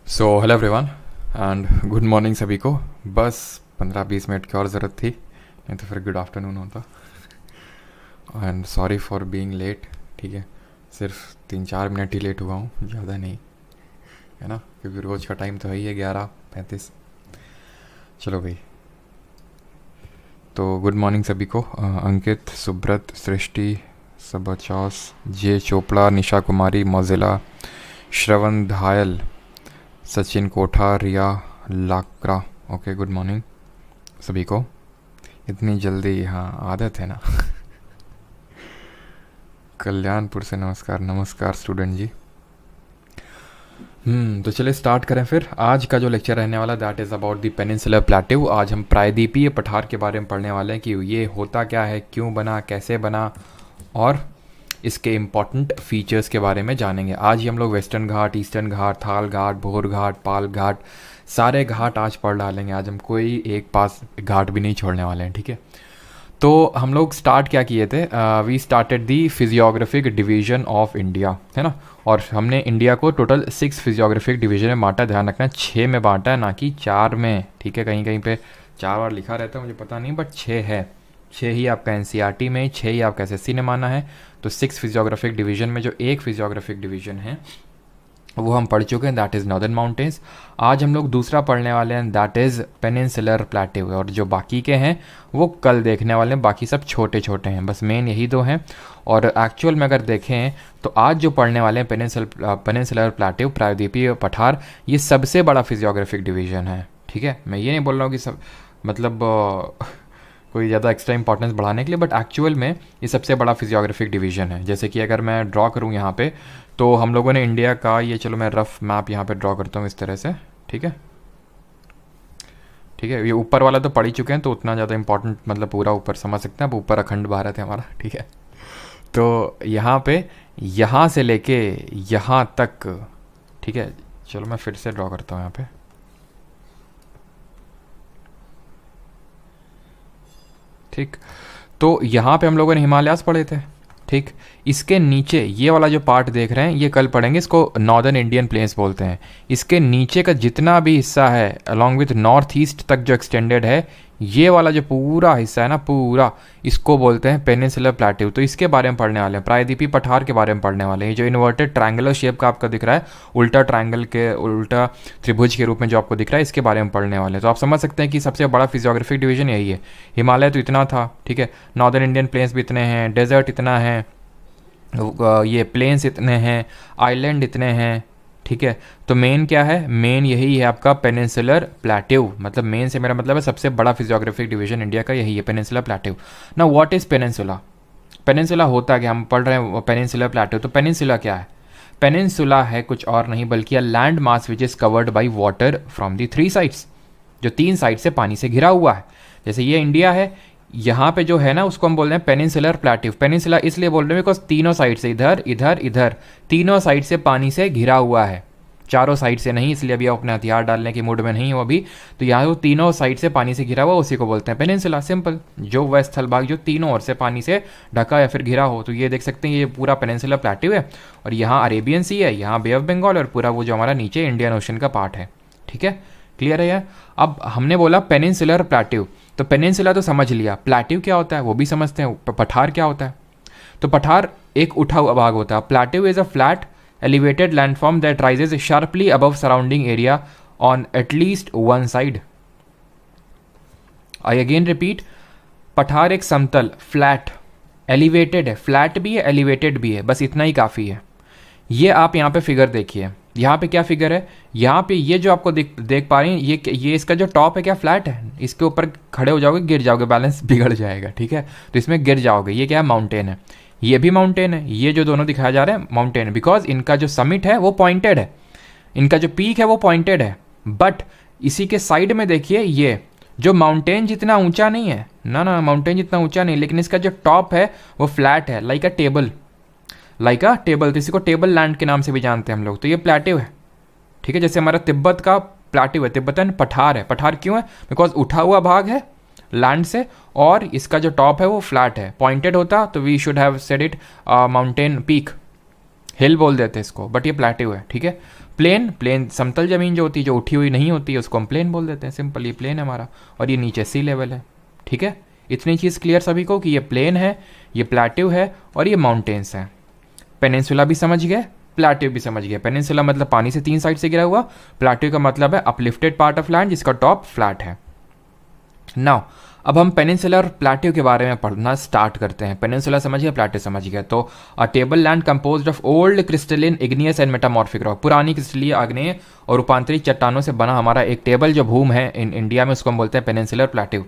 So hello everyone and good morning सभी को। बस 15-20 मिनट की और ज़रूरत थी, नहीं तो फिर गुड आफ्टरनून होता। And sorry for being late. ठीक है, सिर्फ 3-4 मिनट ही लेट हुआ हूँ, ज़्यादा नहीं, है ना, क्योंकि रोज़ का टाइम तो है ही है 11:35। चलो भाई, तो गुड मॉर्निंग सभी को। अंकित, सुब्रत, सृष्टि, सबचास, जे चोपड़ा, निशा कुमारी, मोजिला, श्रवण धायल, सचिन कोठा, रिया लाकरा। ओके, गुड मॉर्निंग सभी को। इतनी जल्दी, हाँ आदत है ना। कल्याणपुर से नमस्कार। नमस्कार स्टूडेंट जी। तो चलिए स्टार्ट करें फिर। आज का जो लेक्चर रहने वाला that is about the peninsular plateau. आज हम प्रायद्वीपीय पठार के बारे में पढ़ने वाले हैं कि ये होता क्या है, क्यों बना, कैसे बना, और इसके इम्पॉर्टेंट फीचर्स के बारे में जानेंगे। आज ही हम लोग वेस्टर्न घाट, ईस्टर्न घाट, थाल घाट, भोर घाट, पाल घाट, सारे घाट आज पढ़ डालेंगे। आज हम कोई एक पास घाट भी नहीं छोड़ने वाले हैं, ठीक है। तो हम लोग स्टार्ट क्या किए थे, we started the physiographic division of India, है ना। और हमने इंडिया को टोटल 6 फिजियोग्राफिक डिवीजन में बांटा। ध्यान रखना 6 में बांटा है, ना कि 4 में, ठीक है। कहीं कहीं पे 4 बार लिखा रहता है, मुझे पता नहीं, बट 6 है। 6 ही आपका एनसीईआरटी में, 6 ही आपका एसएससी ने माना है। तो 6 फिजियोग्राफिक डिवीजन में जो एक फिजियोग्राफिक डिवीजन है वो हम पढ़ चुके हैं, दैट इज़ नॉर्दर्न माउंटेन्स। आज हम लोग दूसरा पढ़ने वाले हैं, दैट इज़ पेनिनसुलर प्लेट्यू। और जो बाकी के हैं वो कल देखने वाले हैं, बाकी सब छोटे छोटे हैं, बस मेन यही दो हैं। और एक्चुअल में अगर देखें तो आज जो पढ़ने वाले हैं पेनिनसुलर प्लेट्यू, प्रायद्वीपीय पठार, ये सबसे बड़ा फिजियोग्राफिक डिवीजन है, ठीक है। मैं ये नहीं बोल रहा हूँ कि सब मतलब कोई ज़्यादा एक्स्ट्रा इंपॉर्टेंस बढ़ाने के लिए, बट एक्चुअल में ये सबसे बड़ा फिजियोग्राफिक डिवीजन है। जैसे कि अगर मैं ड्रॉ करूँ यहाँ पे, तो हम लोगों ने इंडिया का ये, चलो मैं रफ मैप यहाँ पे ड्रॉ करता हूँ इस तरह से, ठीक है। ठीक है, ये ऊपर वाला तो पढ़ ही चुके हैं, तो उतना ज़्यादा इंपॉर्टेंट मतलब पूरा ऊपर समझ सकते हैं। अब ऊपर अखंड भारत है हमारा, ठीक है। तो यहाँ पे यहाँ से लेके यहाँ तक, ठीक है। चलो मैं फिर से ड्रॉ करता हूँ यहाँ पे, ठीक। तो यहाँ पे हम लोगों ने हिमालयास पढ़े थे, ठीक। इसके नीचे ये वाला जो पार्ट देख रहे हैं, ये कल पढ़ेंगे, इसको नॉर्दर्न इंडियन प्लेन्स बोलते हैं। इसके नीचे का जितना भी हिस्सा है अलॉन्ग विथ नॉर्थ ईस्ट तक जो एक्सटेंडेड है, ये वाला जो पूरा हिस्सा है ना, पूरा, इसको बोलते हैं पेनिनसुलर प्लेट्यू। तो इसके बारे में पढ़ने वाले हैं, प्रायद्वीपीय पठार के बारे में पढ़ने वाले हैं। जो इन्वर्टेड ट्रायंगुलर शेप का आपका दिख रहा है, उल्टा ट्रायंगल के, उल्टा त्रिभुज के रूप में जो आपको दिख रहा है, इसके बारे में पढ़ने वाले हैं। तो आप समझ सकते हैं कि सबसे बड़ा फिजियोग्राफिक डिवीजन यही है। हिमालय तो इतना था, ठीक है, नॉर्दर्न इंडियन प्लेन्स भी इतने हैं, डेजर्ट इतना है, ये प्लेन्स इतने हैं, आइलैंड इतने हैं, ठीक है। तो मेन क्या है, मेन यही है आपका पेनिनसुलर प्लेट्यू। मतलब मेन से मेरा मतलब है सबसे बड़ा फिजियोग्राफिक डिवीजन इंडिया का यही है, पेनिनसुलर प्लेट्यू। ना व्हाट इज पेनिनसुला? पेनिनसुला होता है कि हम पढ़ रहे हैं पेनिनसुलर प्लेट्यू, तो पेनिनसुला क्या है? पेनिनसुला है कुछ और नहीं बल्कि a land mass which is covered by water from the 3 sides, जो 3 साइड से पानी से घिरा हुआ है। जैसे ये इंडिया है, यहाँ पे जो है ना, उसको हम बोल रहे हैं पेनिनसुलर प्लेट्यू। पेनिनसुला इसलिए बोल रहे हैं बिकॉज तीनों साइड से, इधर इधर इधर, तीनों साइड से पानी से घिरा हुआ है। चारों साइड से नहीं, इसलिए अभी आप अपने हथियार डालने की मूड में नहीं हो अभी। तो यहाँ वो तीनों साइड से पानी से घिरा हुआ, उसी को बोलते हैं पेनिनसुला। सिंपल, जो वह स्थल भाग जो तीनों ओर से पानी से ढका या फिर घिरा हो। तो ये देख सकते हैं, ये पूरा पेनिनसुलर प्लेट्यू है। और यहाँ अरेबियन सी है, यहाँ बे ऑफ बंगाल, और पूरा वो जो हमारा नीचे इंडियन ओशन का पार्ट है, ठीक है। क्लियर है यार? अब हमने बोला पेनिनसुलर प्लेट्यू, तो पेनिनसुला तो समझ लिया, प्लेट्यू क्या होता है वो भी समझते हैं, पठार क्या होता है। तो पठार एक उठा हुआ भाग होता है। Plateau is a flat elevated landform that rises sharply above surrounding area on at least one side. I again repeat, पठार एक समतल, फ्लैट, एलिवेटेड है, फ्लैट भी है, एलिवेटेड भी है, बस इतना ही काफ़ी है। ये आप यहाँ पे फिगर देखिए, यहाँ पे क्या फिगर है, यहाँ पे ये जो आपको देख पा रही हैं, ये इसका जो टॉप है क्या फ्लैट है, इसके ऊपर खड़े हो जाओगे गिर जाओगे, बैलेंस बिगड़ जाएगा, ठीक है। तो इसमें गिर जाओगे। ये क्या है, माउंटेन है, ये भी माउंटेन है, ये जो दोनों दिखाया जा रहा है माउंटेन है, बिकॉज इनका जो समिट है वो पॉइंटेड है, इनका जो पीक है वो पॉइंटेड है। बट इसी के साइड में देखिए, ये जो माउंटेन जितना ऊंचा नहीं है ना, ना माउंटेन जितना ऊंचा नहीं, लेकिन इसका जो टॉप है वो फ्लैट है, लाइक अ टेबल, लाइक अ टेबल। तो इसी को टेबल लैंड के नाम से भी जानते हैं हम लोग। तो ये प्लेट्यू है, ठीक है। जैसे हमारा तिब्बत का प्लेट्यू है, तिब्बतन पठार है। पठार क्यों है? बिकॉज उठा हुआ भाग है लैंड से, और इसका जो टॉप है वो फ्लैट है। पॉइंटेड होता तो we should have said it mountain peak, hill बोल देते इसको, बट ये प्लेट्यू है, ठीक है। प्लेन, प्लेन समतल ज़मीन जो होती है, जो उठी हुई नहीं होती है, उसको हम प्लेन बोल देते हैं। सिंपल, ये प्लेन है हमारा, और ये नीचे सी लेवल है। ठीक है, इतनी चीज़ क्लियर सभी को कि ये प्लेन है, ये प्लेट्यू है, और ये माउंटेन्स हैं। पेनिनसुला भी समझ गए, प्लेट्यू भी समझ गए। पेनिनसुला मतलब पानी से 3 साइड से घिरा हुआ, प्लेट्यू का मतलब है अपलिफ्टेड पार्ट ऑफ लैंड जिसका टॉप फ्लैट है। नाउ अब हम पेनिनसुलर प्लेट्यू के बारे में पढ़ना स्टार्ट करते हैं। पेनिनसुला समझ गए, प्लेट्यू समझ गए। तो अ table land composed of old crystalline igneous and metamorphic rock, पुरानी क्रिस्टलीय आग्नेय और रूपांतरित चट्टानों से बना हमारा एक टेबल जो भूमि है इन इंडिया में, उसको हम बोलते हैं पेनिनसुलर प्लेट्यू।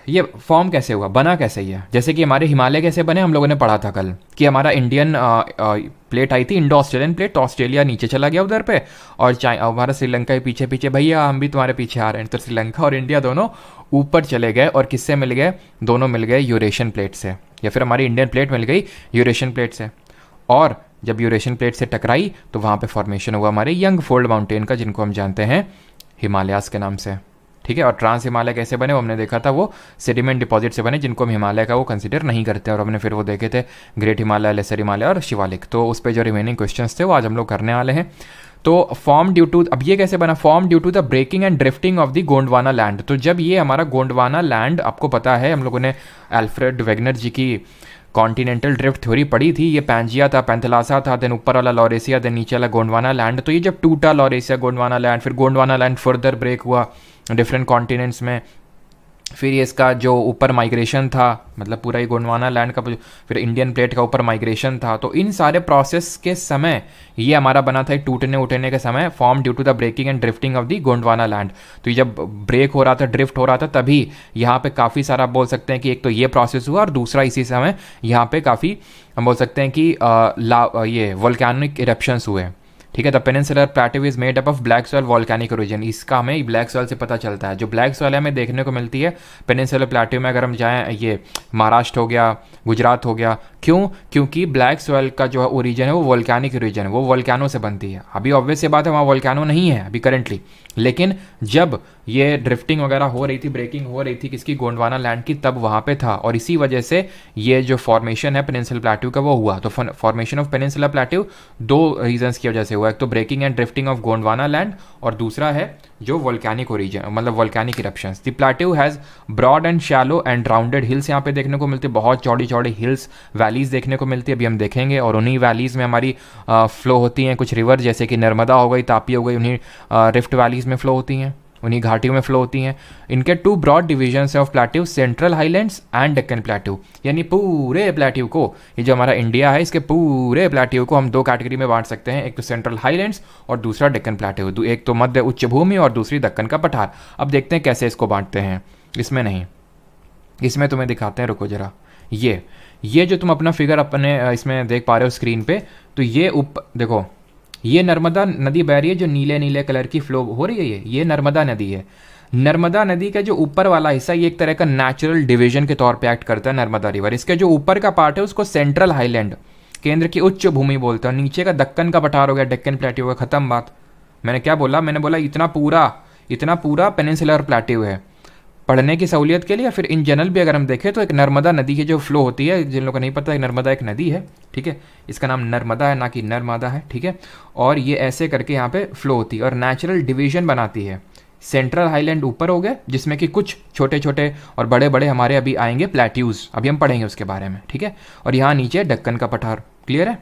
ये फॉर्म कैसे हुआ, बना कैसे ये? जैसे कि हमारे हिमालय कैसे बने, हम लोगों ने पढ़ा था कल कि हमारा इंडियन प्लेट आई थी, इंडो ऑस्ट्रेलियन प्लेट, तो ऑस्ट्रेलिया नीचे चला गया उधर पे, और हमारा श्रीलंका के पीछे पीछे, भैया हम भी तुम्हारे पीछे आ रहे हैं। तो श्रीलंका और इंडिया दोनों ऊपर चले गए, और किससे मिल गए? दोनों मिल गए यूरेशियन प्लेट से, या फिर हमारी इंडियन प्लेट मिल गई यूरेशियन प्लेट से। और जब यूरेशियन प्लेट से टकराई तो वहाँ पे फॉर्मेशन हुआ हमारे यंग फोल्ड माउंटेन का, जिनको हम जानते हैं हिमालयास के नाम से। ठीक है, और ट्रांस हिमालय कैसे बने वो हमने देखा था, वो सेडिमेंट डिपॉजिट से बने, जिनको हम हिमालय का वो कंसिडर नहीं करते। और हमने फिर वो देखे थे ग्रेट हिमालय, लेसर हिमालय और शिवालिक। तो उस पर जो रिमेनिंग क्वेश्चंस थे वो आज हम लोग करने वाले हैं। तो फॉर्म ड्यू टू, अब ये कैसे बना? Form due to the breaking and drifting of the Gondwana land. तो जब ये हमारा गोंडवाना लैंड, आपको पता है हम लोगों ने अल्फ्रेड वेगनर जी की कॉन्टिनेंटल ड्रिफ्ट थ्योरी पढ़ी थी। ये पैंजिया था, पैंथलासा था, देन ऊपर वाला लॉरेसिया, देन नीचे वाला गोंडवाना लैंड। तो ये जब टूटा लॉरेसिया गोंडवाना लैंड, फिर गोंडवाना लैंड फर्दर ब्रेक हुआ डिफरेंट कॉन्टिनेंट्स में, फिर ये इसका जो ऊपर माइग्रेशन था, मतलब पूरा ही गोंडवाना लैंड का, फिर इंडियन प्लेट का ऊपर माइग्रेशन था। तो इन सारे प्रोसेस के समय ये हमारा बना था टूटने उठने के समय, form due to the breaking and drifting of the Gondwana land. तो ये जब ब्रेक हो रहा था, ड्रिफ्ट हो रहा था, तभी यहाँ पे काफ़ी सारा बोल सकते हैं कि एक तो ये प्रोसेस हुआ, और दूसरा इसी समय यहाँ पे काफ़ी हम बोल सकते हैं कि ये वोल्केनिक इरप्शंस हुए। ठीक है, the peninsular plateau is made up of black soil volcanic origin. इसका हमें ब्लैक सॉइल से पता चलता है। जो ब्लैक सॉइल हमें देखने को मिलती है पेनिनसुलर प्लेट्यू में, अगर हम जाएं, ये महाराष्ट्र हो गया, गुजरात हो गया, क्यों? क्योंकि ब्लैक सॉइल का जो ओरिजिन है वो वॉल्केनिक ओरिजिन है, वो वॉल्केनो से बनती है। अभी ऑब्वियस सी बात है वहाँ वॉल्केनो नहीं है अभी करेंटली, लेकिन जब ये ड्रिफ्टिंग वगैरह हो रही थी, ब्रेकिंग हो रही थी किसकी? गोंडवाना लैंड की, तब वहाँ पे था। और इसी वजह से ये जो फॉर्मेशन है पेनिनसुलर प्लेट्यू का वो हुआ। तो formation of peninsular plateau 2 regions की वजह से हुआ, एक तो breaking and drifting of Gondwana land, और दूसरा है जो वोल्केनिक ओरिजिन, मतलब volcanic eruptions. The plateau has broad and shallow and rounded hills यहाँ पे देखने को मिलती है, बहुत चौड़ी चौड़ी हिल्स, वैलीज देखने को मिलती है, अभी हम देखेंगे। और उन्हीं वैलीज में हमारी फ्लो होती हैं कुछ रिवर, जैसे कि नर्मदा हो गई, तापी हो गई, उन्हीं रिफ्ट वैलीज में फ्लो होती हैं, उन्हीं घाटियों में फ्लो होती हैं। इनके 2 broad divisions of plateau, central highlands and Deccan plateau. यानी पूरे प्लेट्यू को, ये जो हमारा इंडिया है, इसके पूरे प्लेट्यू को हम 2 कैटेगरी में बांट सकते हैं, एक तो सेंट्रल हाईलैंड्स और दूसरा डेक्कन प्लेट्यू। एक तो मध्य उच्च भूमि और दूसरी दक्कन का पठार। अब देखते हैं कैसे इसको बांटते हैं। इसमें नहीं, इसमें तुम्हें दिखाते हैं, रुको जरा। ये जो तुम अपना फिगर अपने इसमें देख पा रहे हो स्क्रीन पे, तो ये देखो, ये नर्मदा नदी बह रही है, जो नीले नीले कलर की फ्लो हो रही है, ये नर्मदा नदी है। नर्मदा नदी का जो ऊपर वाला हिस्सा, ये एक तरह का नेचुरल डिवीजन के तौर पे एक्ट करता है नर्मदा रिवर। इसके जो ऊपर का पार्ट है उसको सेंट्रल हाईलैंड, केंद्र की उच्च भूमि बोलते हैं। नीचे का दक्कन का पठार हो गया, डेक्कन प्लेट्यू हो गया, खत्म बात। मैंने क्या बोला? मैंने बोला इतना पूरा पेनिनसुलर प्लेट्यू है। पढ़ने की सहूलियत के लिए, या फिर इन जनरल भी अगर हम देखें तो एक नर्मदा नदी की जो फ्लो होती है, जिन लोगों को नहीं पता, नर्मदा एक नदी है। ठीक है, इसका नाम नर्मदा है, ना कि नर्मदा है। ठीक है, और ये ऐसे करके यहाँ पे फ्लो होती है और नेचुरल डिवीजन बनाती है। सेंट्रल हाईलैंड ऊपर हो गए, जिसमें कि कुछ छोटे छोटे और बड़े बड़े हमारे अभी आएंगे प्लेट्यूज, अभी हम पढ़ेंगे उसके बारे में। ठीक है, और यहाँ नीचे दक्कन का पठार। क्लियर है?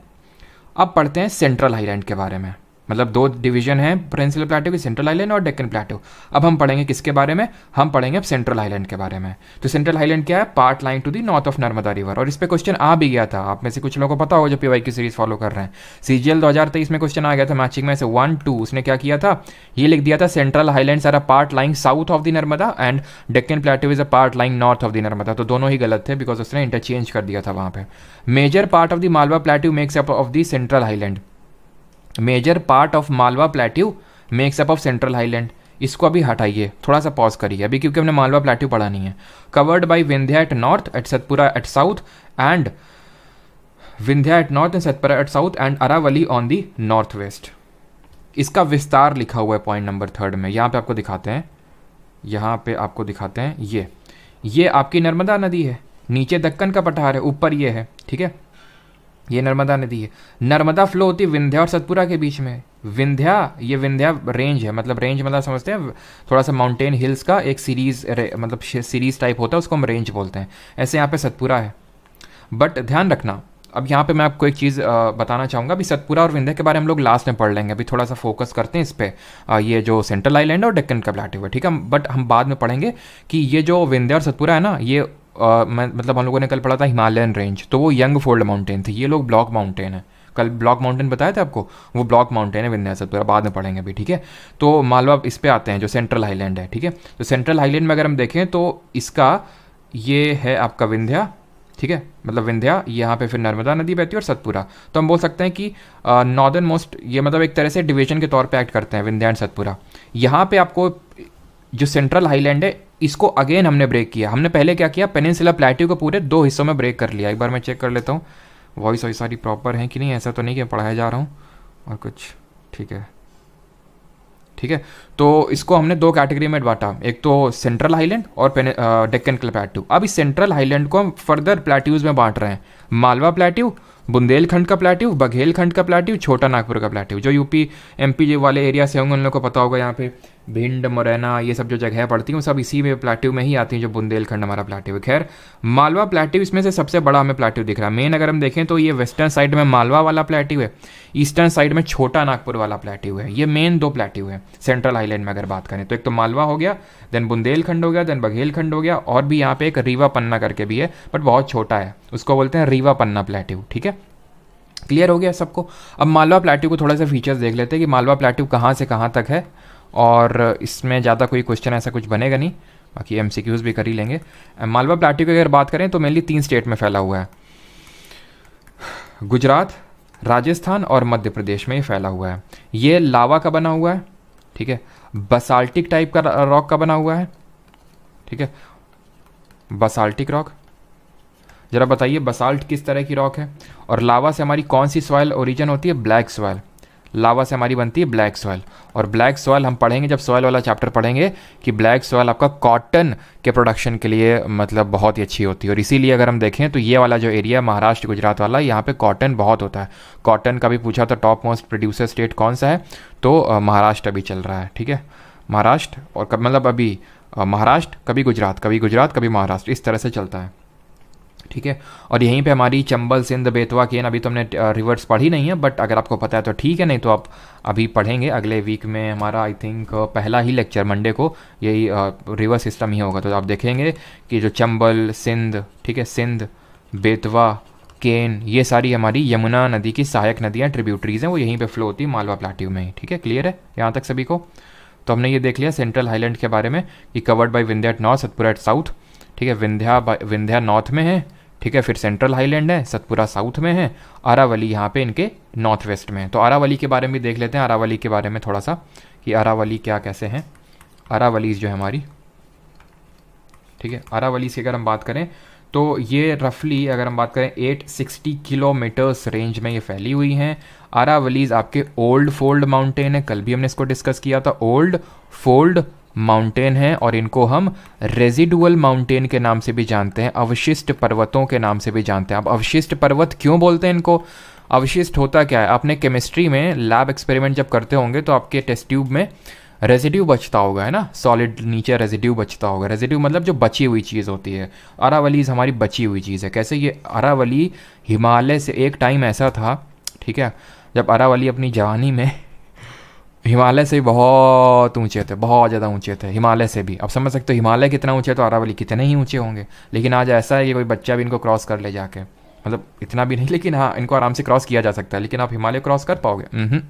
अब पढ़ते हैं सेंट्रल हाईलैंड के बारे में। मतलब 2 डिवीजन है पेनिनसुलर प्लेट्यू की, सेंट्रल हाईलैंड और डेक्कन प्लेट्यू। अब हम पढ़ेंगे किसके बारे में? हम पढ़ेंगे अब सेंट्रल हाईलैंड के बारे में। तो सेंट्रल हाईलैंड क्या है? Part lying to the north of Narmada river. और इस पे क्वेश्चन आ भी गया था, आप में से कुछ लोगों को पता होगा जो पीवाई की सीरीज फॉलो कर रहे हैं। सीजीएल 2023 में क्वेश्चन आ गया था मैचिंग में से 1, 2। उसने क्या किया था? ये लिख दिया था central highlands are a part lying south of the Narmada and Deccan plateau is a part lying north of the Narmada. तो दोनों ही गलत थे, बिकॉज उसने इंटरचेंज कर दिया था वहाँ पे। Major part of the Malwa plateau makes up of the central highland. Major part of Malwa plateau makes up of central highland. इसको अभी हटाइए, थोड़ा सा पॉज करिए अभी, क्योंकि हमने मालवा प्लेट्यू पढ़ा नहीं है। Covered by Vindhya at north, at Satpura at south and Vindhya at north and Satpura at south and Aravalli on the north west. इसका विस्तार लिखा हुआ है पॉइंट नंबर 3 में। यहाँ पे आपको दिखाते हैं, यहाँ पे आपको दिखाते हैं। ये आपकी नर्मदा नदी है, नीचे दक्कन का पठार है, ऊपर ये है। ठीक है, ये नर्मदा नदी है। नर्मदा फ्लो होती है विंध्या और सतपुरा के बीच में। विंध्या, ये विंध्या रेंज है, मतलब रेंज मतलब समझते हैं थोड़ा सा माउंटेन हिल्स का एक सीरीज, मतलब सीरीज टाइप होता है, उसको हम रेंज बोलते हैं। ऐसे यहाँ पे सतपुरा है। बट ध्यान रखना, अब यहाँ पे मैं आपको एक चीज़ बताना चाहूँगा। अभी सतपुरा और विंध्या के बारे में हम लोग लास्ट में पढ़ लेंगे, अभी थोड़ा सा फोकस करते हैं इस पे। ये जो सेंट्रल आइलैंड और डेक्कन का प्लेट्यू है, ठीक है, बट हम बाद में पढ़ेंगे कि ये जो विंध्या और सतपुरा है ना, ये मतलब हम लोगों ने कल पढ़ा था हिमालयन रेंज, तो वो यंग फोल्ड माउंटेन थे, ये लोग ब्लॉक माउंटेन है। कल ब्लॉक माउंटेन बताया था आपको, वो ब्लॉक माउंटेन है विंध्या सतपुरा, बाद में पढ़ेंगे अभी, ठीक है। तो मालवा इस पे आते हैं, जो सेंट्रल हाईलैंड है, ठीक है। तो सेंट्रल हाईलैंड में अगर हम देखें तो इसका ये है आपका विंध्या, ठीक है, मतलब विंध्या, यहाँ पे फिर नर्मदा नदी बहती है और सतपुरा। तो हम बोल सकते हैं कि नॉर्दर्न मोस्ट, ये मतलब एक तरह से डिवीजन के तौर पे एक्ट करते हैं विंध्या एंड सतपुरा। यहाँ पे आपको जो सेंट्रल हाईलैंड है, इसको अगेन हमने ब्रेक किया। हमने पहले क्या किया, पेनिनसुला प्लेट्यू को पूरे 2 हिस्सों में ब्रेक कर लिया। एक बार मैं चेक कर लेता हूँ वॉइस वॉइस सारी प्रॉपर है कि नहीं, ऐसा तो नहीं कि पढ़ाया जा रहा हूँ और कुछ, ठीक है, ठीक है। तो इसको हमने 2 कैटेगरी में बांटा, एक तो सेंट्रल हाईलैंड और डेक्कन प्लेट्यू। अब इस सेंट्रल हाईलैंड को हम फर्दर प्लेट्यूज में बांट रहे हैं, मालवा प्लेट्यू, बुंदेलखंड का प्लेट्यू, बघेलखंड का प्लेट्यू, छोटा नागपुर का प्लेट्यू। जो यूपी एमपी वाले एरिया से होंगे उन लोगों को पता होगा, यहाँ पे भिंड, मुरैना, ये सब जो जगह पड़ती हैं सब इसी में प्लेट्यू में ही आती हैं, जो बुंदेलखंड हमारा प्लेट्यू है। खैर, मालवा प्लेट्यू इसमें से सबसे बड़ा हमें प्लेट्यू दिख रहा है। मेन अगर हम देखें तो ये वेस्टर्न साइड में मालवा वाला प्लेट्यू है, ईस्टर्न साइड में छोटा नागपुर वाला प्लेट्यू है। ये मेन 2 प्लेट्यू है सेंट्रल हाईलैंड में अगर बात करें तो। एक तो मालवा हो गया, देन बुंदेलखंड हो गया, देन बघेलखंड हो गया, और भी यहाँ पे एक रीवा पन्ना करके भी है, बट बहुत छोटा है, उसको बोलते हैं रीवा पन्ना प्लेट्यू, ठीक है। क्लियर हो गया सबको। अब मालवा प्लेट्यू को थोड़ा सा फीचर्स देख लेते हैं कि मालवा प्लेट्यू कहाँ से कहाँ तक है, और इसमें ज़्यादा कोई क्वेश्चन ऐसा कुछ बनेगा नहीं, बाकी एमसीक्यूज भी कर ही लेंगे। मालवा प्लेट्यू की अगर बात करें तो मेनली 3 स्टेट में फैला हुआ है, गुजरात, राजस्थान और मध्य प्रदेश में ये फैला हुआ है। ये लावा का बना हुआ है, ठीक है, बसाल्टिक टाइप का रॉक का बना हुआ है, ठीक है, बसाल्टिक रॉक। जरा बताइए बसाल्ट किस तरह की रॉक है, और लावा से हमारी कौन सी सॉइल ओरिजिन होती है, ब्लैक सॉइल। लावा से हमारी बनती है ब्लैक सॉइल, और ब्लैक सॉइल हम पढ़ेंगे जब सॉइल वाला चैप्टर पढ़ेंगे कि ब्लैक सॉइल आपका कॉटन के प्रोडक्शन के लिए मतलब बहुत ही अच्छी होती है। और इसीलिए अगर हम देखें तो ये वाला जो एरिया महाराष्ट्र गुजरात वाला, यहाँ पे कॉटन बहुत होता है। कॉटन का भी पूछा तो टॉप मोस्ट प्रोड्यूसर स्टेट कौन सा है, तो महाराष्ट्र अभी चल रहा है, ठीक है, महाराष्ट्र। और मतलब अभी महाराष्ट्र, कभी गुजरात, कभी गुजरात, कभी महाराष्ट्र, इस तरह से चलता है, ठीक है। और यहीं पे हमारी चंबल, सिंध, बेतवा, केन, अभी तो हमने रिवर्स पढ़ी नहीं है, बट अगर आपको पता है तो ठीक है, नहीं तो आप अभी पढ़ेंगे अगले वीक में। हमारा आई थिंक पहला ही लेक्चर मंडे को यही रिवर सिस्टम ही होगा, तो आप देखेंगे कि जो चंबल, सिंध, ठीक है, सिंध, बेतवा, केन, ये सारी हमारी यमुना नदी की सहायक नदियाँ, ट्रिब्यूटरीज हैं, वो यहीं पर फ्लो होती है मालवा प्लेट्यू में ही, ठीक है। क्लियर है यहाँ तक सभी को। तो हमने ये देख लिया सेंट्रल हाईलैंड के बारे में कि covered by Vindhya at north, Satpura at south, ठीक है। विंध्या नॉर्थ में है, ठीक है, फिर सेंट्रल हाईलैंड है, सतपुरा साउथ में है, अरावली यहाँ पे इनके नॉर्थ वेस्ट में है। तो अरावली के बारे में भी देख लेते हैं, अरावली के बारे में थोड़ा सा कि अरावली क्या कैसे हैं। अरावलीज जो है हमारी, ठीक है, अरावलीज की अगर हम बात करें तो ये रफली अगर हम बात करें 860 किलोमीटर्स रेंज में ये फैली हुई हैं। अरावलीज आपके ओल्ड फोल्ड माउंटेन है, कल भी हमने इसको डिस्कस किया था, ओल्ड फोल्ड माउंटेन है, और इनको हम रेजिडुअल माउंटेन के नाम से भी जानते हैं, अवशिष्ट पर्वतों के नाम से भी जानते हैं। अब अवशिष्ट पर्वत क्यों बोलते हैं इनको, अवशिष्ट होता क्या है, आपने केमिस्ट्री में लैब एक्सपेरिमेंट जब करते होंगे तो आपके टेस्ट ट्यूब में रेजिड्यू बचता होगा, है ना, सॉलिड नीचे रेजिड्यू बचता होगा। रेजिड्यू मतलब जो बची हुई चीज़ होती है। अरावलीज हमारी बची हुई चीज़ है। कैसे, ये अरावली हिमालय से, एक टाइम ऐसा था, ठीक है, जब अरावली अपनी जवानी में हिमालय से बहुत ऊंचे थे, बहुत ज़्यादा ऊंचे थे, हिमालय से भी। अब समझ सकते हो हिमालय कितना ऊंचे तो अरावली कितने ही ऊंचे होंगे। लेकिन आज ऐसा है कि कोई बच्चा भी इनको क्रॉस कर ले जाके, मतलब इतना भी नहीं, लेकिन हाँ इनको आराम से क्रॉस किया जा सकता है। लेकिन आप हिमालय क्रॉस कर पाओगे?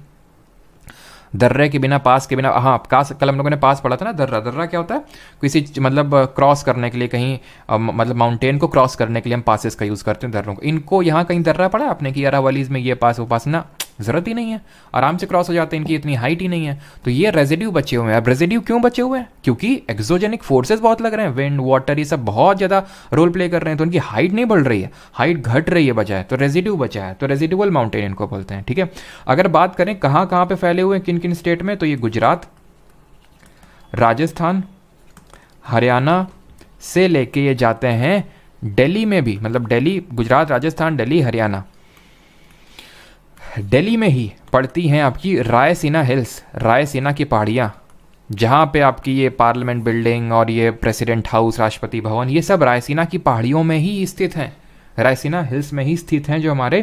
दर्रे के बिना, पास के बिना। हाँ, पास कल हम लोगों ने पास पढ़ा था ना। दर्रा, दर्रा क्या होता है, किसी मतलब क्रॉस करने के लिए, कहीं मतलब माउंटेन को क्रॉस करने के लिए हम पासेस का यूज़ करते हैं दर्रों को। इनको यहाँ कहीं दर्रा पड़ा है आपने कि अरावलीज में ये पास वो पास, ना, ज़रूरत ही नहीं है, आराम से क्रॉस हो जाते हैं, इनकी इतनी हाइट ही नहीं है। तो ये रेजिड्यू बचे हुए हैं। अब रेजिड्यू क्यों बचे हुए हैं, क्योंकि एक्सोजेनिक फोर्सेस बहुत लग रहे हैं, विंड, वाटर, ये सब बहुत ज़्यादा रोल प्ले कर रहे हैं, तो उनकी हाइट नहीं बढ़ रही है, हाइट घट रही है बचाए, तो रेजिड्यू बचा है, तो रेजिडुअल माउंटेन इनको बोलते हैं, ठीक है। अगर बात करें कहाँ कहाँ पे फैले हुए हैं, किन किन स्टेट में, तो ये गुजरात, राजस्थान, हरियाणा से लेके ये जाते हैं दिल्ली में भी, मतलब दिल्ली, गुजरात, राजस्थान, दिल्ली, हरियाणा, दिल्ली में ही पड़ती हैं आपकी रायसीना हिल्स, रायसीना की पहाड़ियाँ, जहाँ पे आपकी ये पार्लियामेंट बिल्डिंग और ये प्रेसिडेंट हाउस, राष्ट्रपति भवन, ये सब रायसीना की पहाड़ियों में ही स्थित हैं, रायसीना हिल्स में ही स्थित हैं। जो हमारे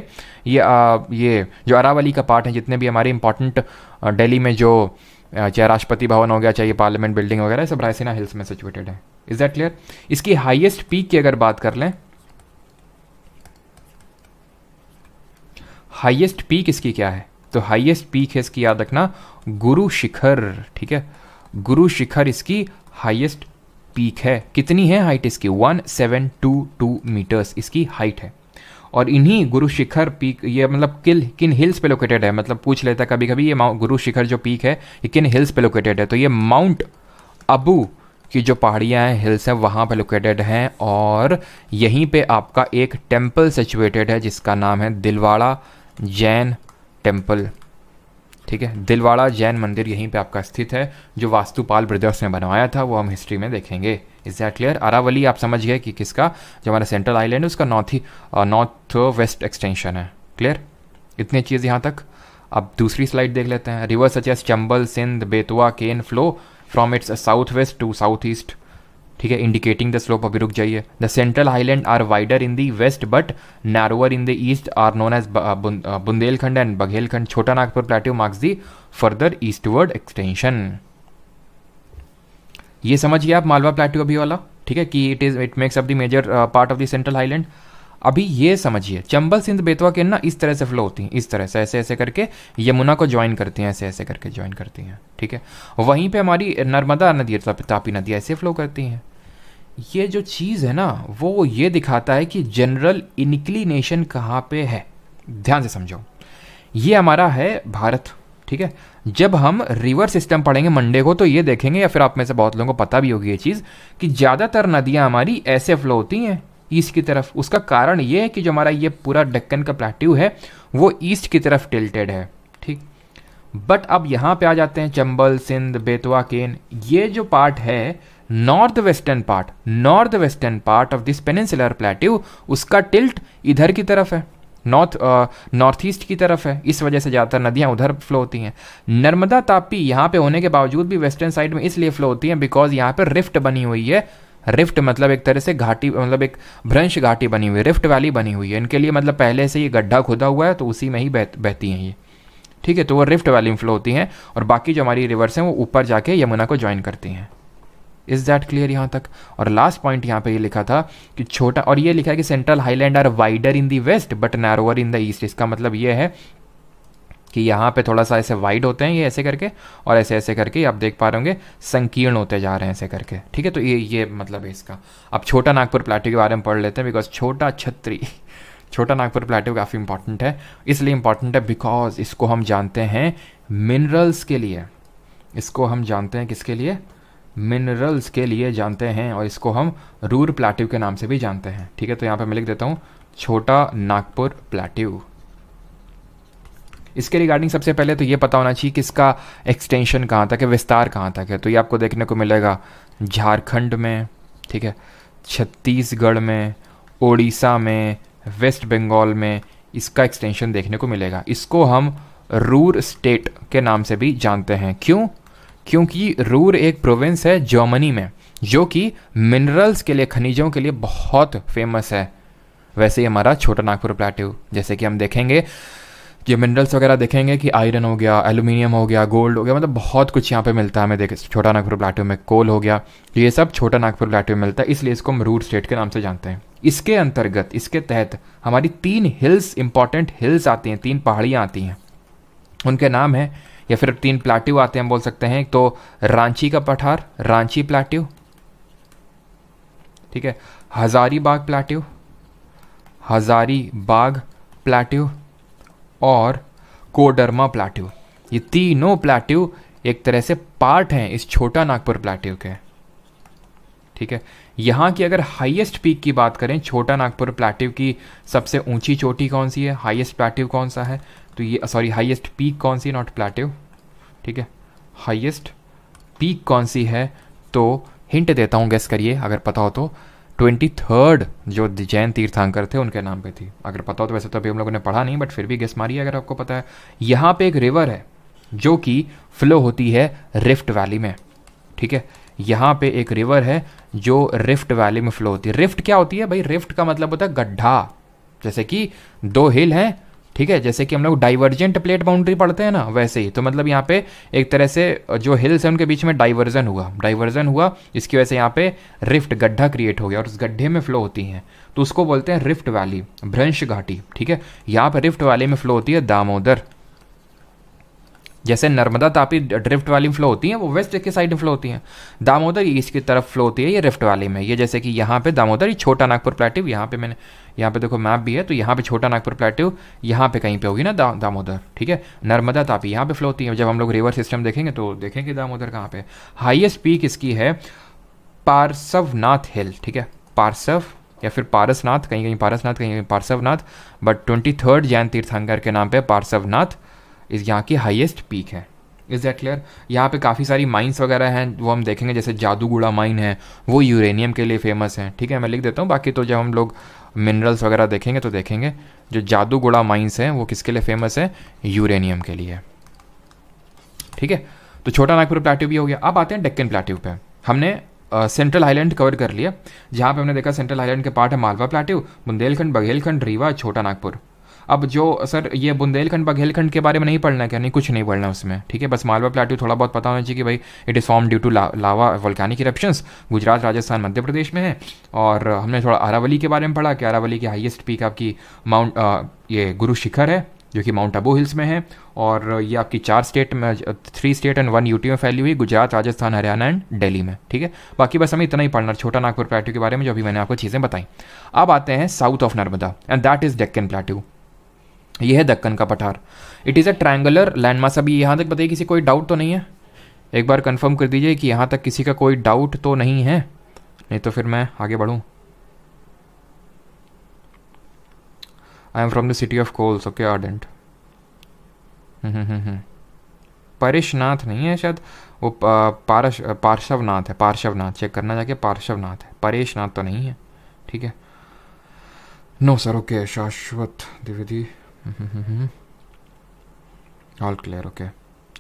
ये जो अरावली का पार्ट है, जितने भी हमारे इंपॉर्टेंट दिल्ली में जो चाहे राष्ट्रपति भवन हो गया, चाहे पार्लियामेंट बिल्डिंग वगैरह, सब रायसीना हिल्स में सिचुएटेड है। Is that clear? इसकी हाईएस्ट पीक की अगर बात कर लें, हाईएस्ट पीक इसकी क्या है, तो हाईएस्ट पीक है इसकी, याद रखना, गुरु शिखर। ठीक है, गुरु शिखर इसकी हाईएस्ट पीक है। कितनी है हाइट इसकी? 1722 मीटर्स इसकी हाइट है। और इन्हीं गुरु शिखर पीक, ये मतलब किन हिल्स पे लोकेटेड है, मतलब पूछ लेता है कभी कभी, ये गुरु शिखर जो पीक है ये किन हिल्स पे लोकेटेड है, तो ये माउंट अबू की जो पहाड़ियाँ हैं, हिल्स हैं, वहाँ पे लोकेटेड हैं। और यहीं पे आपका एक टेम्पल सिचुएटेड है जिसका नाम है दिलवाड़ा जैन टेम्पल। ठीक है, दिलवाड़ा जैन मंदिर यहीं पे आपका स्थित है, जो वास्तुपाल ब्रदर्स ने बनवाया था, वो हम हिस्ट्री में देखेंगे। Is that clear? अरावली आप समझ गए कि किसका, जो हमारा सेंट्रल आइलैंड है उसका नॉर्थ वेस्ट एक्सटेंशन है। क्लियर? इतनी चीज़ यहाँ तक। अब दूसरी स्लाइड देख लेते हैं। River such as Chambal, Sindh, Betwa, Ken flow from its south west to south east. ठीक है, इंडिकेटिंग द स्लोप। अभी रुक जाइए। The central highland are wider in the west but narrower in the east, are known as Bundelkhand and Baghelkhand. Chota Nagpur plateau marks the further eastward extension. ये समझिए आप Malwa plateau अभी वाला, ठीक है, कि it makes up the major part of the central highland. अभी ये समझिए, चंबल, सिंध, बेतवा के ना इस तरह से फ्लो होती हैं, इस तरह से ऐसे ऐसे करके यमुना को ज्वाइन करती हैं, ऐसे ऐसे करके ज्वाइन करती हैं। ठीक है, वहीं पे हमारी नर्मदा नदी, तापी नदी ऐसे फ्लो करती हैं। ये जो चीज़ है ना, वो ये दिखाता है कि जनरल इंक्लिनेशन कहाँ पे है। ध्यान से समझो, ये हमारा है भारत। ठीक है, जब हम रिवर सिस्टम पढ़ेंगे मंडे को, तो ये देखेंगे, या फिर आप में से बहुत लोगों को पता भी होगी ये चीज़, कि ज़्यादातर नदियाँ हमारी ऐसे फ्लो होती हैं ईस्ट की तरफ। उसका कारण ये है कि जो हमारा ये पूरा डेक्कन का प्लेट्यू है वो ईस्ट की तरफ टिल्टेड है। ठीक, बट अब यहाँ पे आ जाते हैं चंबल, सिंध, बेतवा, केन, ये जो पार्ट है north western part of this peninsular plateau, उसका टिल्ट इधर की तरफ है, नॉर्थ ईस्ट की तरफ है। इस वजह से ज़्यादातर नदियाँ उधर फ्लो होती हैं। नर्मदा, तापी यहाँ पे होने के बावजूद भी वेस्टर्न साइड में इसलिए फ्लो होती हैं बिकॉज यहाँ पे रिफ्ट बनी हुई है। रिफ्ट मतलब एक तरह से घाटी, मतलब एक भ्रंश घाटी बनी हुई है, रिफ्ट वैली बनी हुई है इनके लिए, मतलब पहले से ये गड्ढा खुदा हुआ है तो उसी में ही बहती हैं ये। ठीक है, तो वो रिफ्ट वैली में फ्लो होती हैं, और बाकी जो हमारी रिवर्स हैं वो ऊपर जाके यमुना को ज्वाइन करती हैं। इज दैट क्लियर यहाँ तक? और लास्ट पॉइंट यहाँ पे ये लिखा था कि छोटा, और ये लिखा है कि central highland are wider in the west but narrower in the east. इसका मतलब ये है कि यहाँ पे थोड़ा सा ऐसे वाइड होते हैं ये ऐसे करके, और ऐसे ऐसे करके आप देख पा रहे होंगे संकीर्ण होते जा रहे हैं ऐसे करके। ठीक है, तो ये मतलब है इसका। अब छोटा नागपुर प्लेट्यू के बारे में पढ़ लेते हैं, बिकॉज छोटा नागपुर प्लेट्यू काफ़ी इंपॉर्टेंट है। इसलिए इंपॉर्टेंट है बिकॉज इसको हम जानते हैं मिनरल्स के लिए। इसको हम जानते हैं किसके लिए? मिनरल्स के लिए जानते हैं, और इसको हम रूर प्लेट्यू के नाम से भी जानते हैं। ठीक है, तो यहाँ पे मैं लिख देता हूँ छोटा नागपुर प्लेट्यू। इसके रिगार्डिंग सबसे पहले तो ये पता होना चाहिए कि इसका एक्सटेंशन कहाँ तक है, विस्तार कहाँ तक है। तो ये आपको देखने को मिलेगा झारखंड में, ठीक है, छत्तीसगढ़ में, उड़ीसा में, वेस्ट बंगाल में इसका एक्सटेंशन देखने को मिलेगा। इसको हम रूर स्टेट के नाम से भी जानते हैं। क्यों? क्योंकि रूर एक प्रोविंस है जर्मनी में, जो कि मिनरल्स के लिए, खनिजों के लिए बहुत फेमस है। वैसे ही हमारा छोटा नागपुर प्लेट्यू, जैसे कि हम देखेंगे, ये मिनरल्स वगैरह देखेंगे कि आयरन हो गया, एल्यूमिनियम हो गया, गोल्ड हो गया, मतलब बहुत कुछ यहाँ पे मिलता है हमें। देखें छोटा नागपुर प्लेट्यू में कोल हो गया, ये सब छोटा नागपुर प्लेट्यू में मिलता है, इसलिए इसको हम रूर स्टेट के नाम से जानते हैं। इसके अंतर्गत, इसके तहत हमारी 3 हिल्स, इंपॉर्टेंट हिल्स आती हैं, 3 पहाड़ियाँ आती हैं, उनके नाम है, या फिर 3 प्लेट्यू आते हैं हम बोल सकते हैं। तो रांची का पठार, रांची प्लेट्यू, ठीक है, हजारीबाग प्लेट्यू, हजारीबाग प्लेट्यू, और कोडरमा प्लेट्यू। ये तीनों प्लेट्यू एक तरह से पार्ट हैं इस छोटा नागपुर प्लेट्यू के। ठीक है, यहाँ की अगर हाईएस्ट पीक की बात करें, छोटा नागपुर प्लेट्यू की सबसे ऊंची चोटी कौन सी है, हाईएस्ट प्लेट्यू कौन सा है, तो ये हाईएस्ट पीक कौन सी, नॉट प्लेट्यू। ठीक है, हाईएस्ट पीक कौन सी है, तो हिंट देता हूँ, गेस करिए अगर पता हो तो। 23rd जो जैन तीर्थंकर थे उनके नाम पे थी। अगर पता हो तो, वैसे तो अभी हम लोगों ने पढ़ा नहीं, बट फिर भी गेस मारिए अगर आपको पता है। यहाँ पे एक रिवर है जो कि फ्लो होती है रिफ्ट वैली में, ठीक है। यहाँ पे एक रिवर है जो रिफ्ट वैली में फ्लो होती है। रिफ्ट क्या होती है भाई? रिफ्ट का मतलब होता है गड्ढा, जैसे कि दो हिल हैं, ठीक है, जैसे कि हम लोग डाइवर्जेंट प्लेट बाउंड्री पढ़ते हैं ना, वैसे ही। तो मतलब यहाँ पे एक तरह से जो हिल्स हैं उनके बीच में डाइवर्जन हुआ, इसकी वजह से यहाँ पे रिफ्ट गड्ढा क्रिएट हो गया और उस गड्ढे में फ्लो होती हैं, तो उसको बोलते हैं रिफ्ट वैली, भ्रंश घाटी, ठीक है। यहाँ पर रिफ्ट वैली में फ्लो होती है दामोदर। जैसे नर्मदा तापी ड्रिफ्ट वैली में फ्लो होती हैं, वो वेस्ट के साइड में फ्लो होती हैं। दामोदर ईस्ट की तरफ फ्लो होती है ये रिफ्ट वैली में। ये जैसे कि यहाँ पे दामोदर, ये छोटा नागपुर प्लेट्यू, यहाँ पे मैंने यहाँ पे देखो मैप भी है, तो यहाँ पे छोटा नागपुर प्लेट्यू यहाँ पे कहीं पे होगी ना दामोदर, ठीक है। नर्मदा तापी यहाँ पे फ्लो होती है। जब हम लोग रिवर सिस्टम देखेंगे तो देखेंगे दामोदर कहाँ पे। हाईएस्ट पीक इसकी है पार्श्वनाथ हिल, ठीक है, पार्श्व या फिर पारसनाथ, कहीं कहीं पारसनाथ, कहीं कहीं पार्श्वनाथ, बट 23rd जैन तीर्थंकर के नाम पे पार्श्वनाथ इस यहाँ की हाईएस्ट पीक है। Is that clear? यहाँ पे काफ़ी सारी माइंस वगैरह हैं वो हम देखेंगे, जैसे जादूगुड़ा माइन है, वो यूरेनियम के लिए फेमस है, ठीक है। मैं लिख देता हूँ, बाकी तो जब हम लोग मिनरल्स वगैरह देखेंगे तो देखेंगे। जो जादूगुड़ा माइंस हैं वो किसके लिए फेमस है? यूरेनियम के लिए, ठीक है। तो छोटा नागपुर प्लेट्यू भी हो गया। अब आते हैं डेक्कन प्लेट्यू पे। हमने सेंट्रल हाईलैंड कवर कर लिया, जहाँ पे हमने देखा सेंट्रल हाईलैंड के पार्ट है मालवा प्लेट्यू, बुंदेलखंड, बघेलखंड, रीवा, छोटा नागपुर। अब जो सर ये बुंदेलखंड बघेलखंड के बारे में नहीं पढ़ना है क्या? नहीं, कुछ नहीं पढ़ना उसमें, ठीक है। बस मालवा प्लेट्यू थोड़ा बहुत पता होना चाहिए कि भाई it is form due to lava volcanic eruptions, Gujarat, Rajasthan, Madhya Pradesh में है। और हमने थोड़ा अरावली के बारे में पढ़ा कि अरावली की हाईएस्ट पीक आपकी ये गुरु शिखर है, जो कि माउंट आबू हिल्स में है। और ये आपकी 3 स्टेट एंड 1 यूटी में फैली हुई, गुजरात, राजस्थान, हरियाणा एंड दिल्ली में, ठीक है। बाकी बस हमें इतना ही पढ़ना छोटा नागपुर प्लेट्यू के बारे में, जो अभी मैंने आपको चीज़ें बताई। अब आते हैं south of Narmada and that is Deccan plateau. ये है दक्कन का पठार। It is a triangular landmass. अभी यहाँ तक बताइए किसी कोई डाउट तो नहीं है? एक बार कंफर्म कर दीजिए कि यहाँ तक किसी का कोई डाउट तो नहीं है, नहीं तो फिर मैं आगे बढ़ूँ। I am from the city of coals, okay आर्डेंट। परेशनाथ नहीं है शायद, वो पार्श्वनाथ है, पार्श्वनाथ चेक करना जाके, पार्श्वनाथ है, परेशनाथ तो नहीं है, ठीक है। नो सर, ओके, शाश्वत द्विवेदी, ऑल क्लियर, ओके।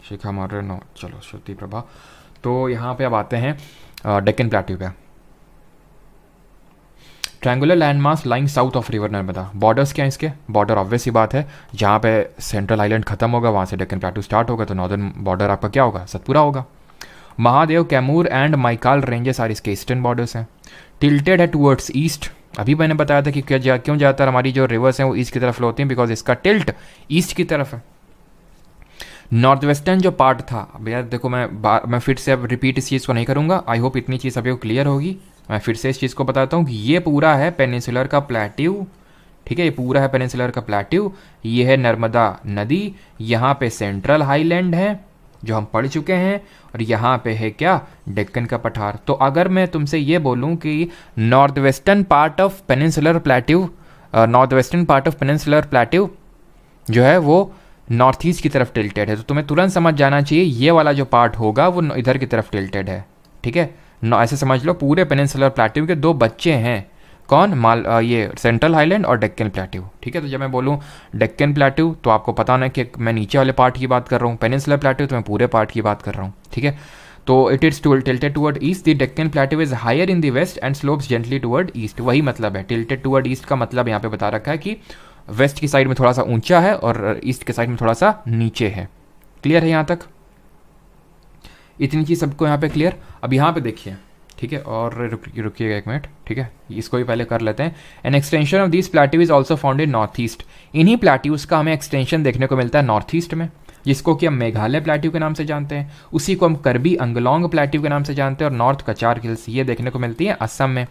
शिखा मौर्य, नो, चलो, श्रुति प्रभा। तो यहाँ पे अब आते हैं डेक्कन प्लेट्यू पे। Triangular landmass lying south of river Narmada. Borders क्या है इसके? बॉर्डर ऑब्वियस सी बात है, जहाँ पे सेंट्रल आइलैंड खत्म होगा वहाँ से डेक्कन प्लेट्यू स्टार्ट होगा, तो नॉर्दर्न बॉर्डर आपका क्या होगा? सतपुरा होगा। Mahadev, Kaimur and Maikal ranges are इसके ईस्टर्न बॉर्डर्स हैं। टिल्टेड है टूवर्ड्स ईस्ट। अभी मैंने बताया था कि क्यों ज़्यादातर हमारी जो रिवर्स हैं वो ईस्ट की तरफ फ्लो होती हैं, बिकॉज इसका टिल्ट ईस्ट की तरफ है। नॉर्थ वेस्टर्न जो पार्ट था, अब यार देखो मैं फिर से अब रिपीट इस चीज़ को नहीं करूँगा, आई होप इतनी चीज़ अभी क्लियर होगी। मैं फिर से इस चीज़ को बताता हूँ कि ये पूरा है पेनिनसुलर का प्लेट्यू, ठीक है, ये पूरा है पेनिनसुलर का प्लेट्यू। ये है नर्मदा नदी, यहाँ पे सेंट्रल हाईलैंड है जो हम पढ़ चुके हैं, और यहाँ पे है क्या? डेक्कन का पठार। तो अगर मैं तुमसे ये बोलूँ कि north western part of peninsular plateau जो है वो नॉर्थ ईस्ट की तरफ टिल्टेड है, तो तुम्हें तुरंत समझ जाना चाहिए ये वाला जो पार्ट होगा वो इधर की तरफ टिल्टेड है, ठीक है। ऐसे समझ लो पूरे पेनिनसुलर प्लेट्यू के 2 बच्चे हैं, कौन? ये सेंट्रल हाईलैंड और डेक्कन प्लेट्यू, ठीक है। तो जब मैं बोलूँ डेक्कन प्लेट्यू तो आपको पता होना कि मैं नीचे वाले पार्ट की बात कर रहा हूँ, पेनिनसुलर प्लेट्यू तो मैं पूरे पार्ट की बात कर रहा हूँ, ठीक है। तो it is tilted toward east, the Deccan plateau is higher in the west and slopes gently toward east. वही मतलब है, टिल्टेड टुवर्ड ईस्ट का मतलब यहाँ पे बता रखा है कि वेस्ट की साइड में थोड़ा सा ऊंचा है और ईस्ट के साइड में थोड़ा सा नीचे है। क्लियर है यहाँ तक? इतनी चीज़ सबको यहाँ पे क्लियर। अब यहाँ पे देखिए, ठीक है, और रुकिएगा एक मिनट, ठीक है, इसको भी पहले कर लेते हैं। An extension of this plateau is also found in north east. इन्हीं प्लेट्यूज़ का हमें एक्सटेंशन देखने को मिलता है नॉर्थ ईस्ट में, जिसको कि हम मेघालय प्लेट्यू के नाम से जानते हैं। उसी को हम करबी अंगलोंग प्लेट्यू के नाम से जानते हैं। और नॉर्थ कचार हिल्स ये देखने को मिलती है असम में,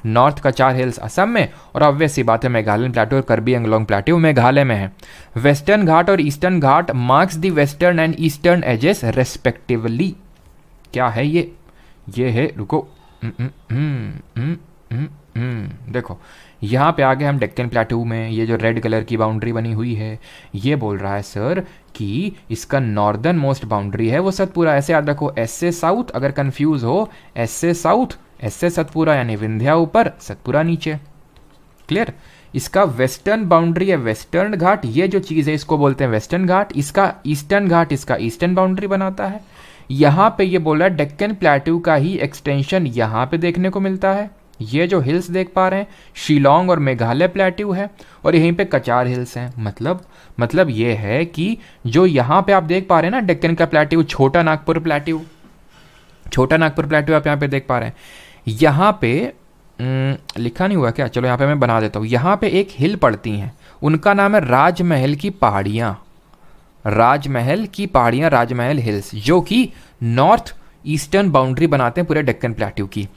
नॉर्थ कचार हिल्स असम में, और ऑब्वियस सी बात है मेघालयन प्लेट्यू और करबी अंगलोंग प्लेट्यू मेघालय में है। वेस्टर्न घाट और eastern Ghat marks the western and eastern edges respectively. क्या है ये है, रुको, देखो यहाँ पे आगे हम डेक्कन प्लेट्यू में ये जो रेड कलर की बाउंड्री बनी हुई है, ये बोल रहा है सर कि इसका नॉर्दर्न मोस्ट बाउंड्री है वो सतपुरा। ऐसे याद रखो, एस से साउथ, अगर कंफ्यूज हो एस से साउथ एस से सतपुरा यानी विंध्या ऊपर, सतपुरा नीचे। क्लियर। इसका वेस्टर्न बाउंड्री है वेस्टर्न घाट, ये जो चीज़ है इसको बोलते हैं वेस्टर्न घाट। इसका ईस्टर्न घाट इसका ईस्टर्न बाउंड्री बनाता है। यहाँ पे ये बोल रहा है डेक्कन प्लेट्यू का ही एक्सटेंशन यहाँ पे देखने को मिलता है। ये जो हिल्स देख पा रहे हैं शिलोंग और मेघालय प्लेट्यू है, और यहीं पे कचार हिल्स हैं। मतलब ये है कि जो यहाँ पे आप देख पा रहे हैं ना डेक्कन का प्लेट्यू, छोटा नागपुर प्लेट्यू आप यहाँ पे देख पा रहे हैं। यहाँ पे लिखा नहीं हुआ क्या, चलो यहाँ पे मैं बना देता हूँ। यहाँ पे एक हिल पड़ती हैं, उनका नाम है राजमहल की पहाड़ियाँ। राजमहल हिल्स, जो कि नॉर्थ ईस्टर्न बाउंड्री बनाते हैं पूरे डेक्कन प्लेट्यू की।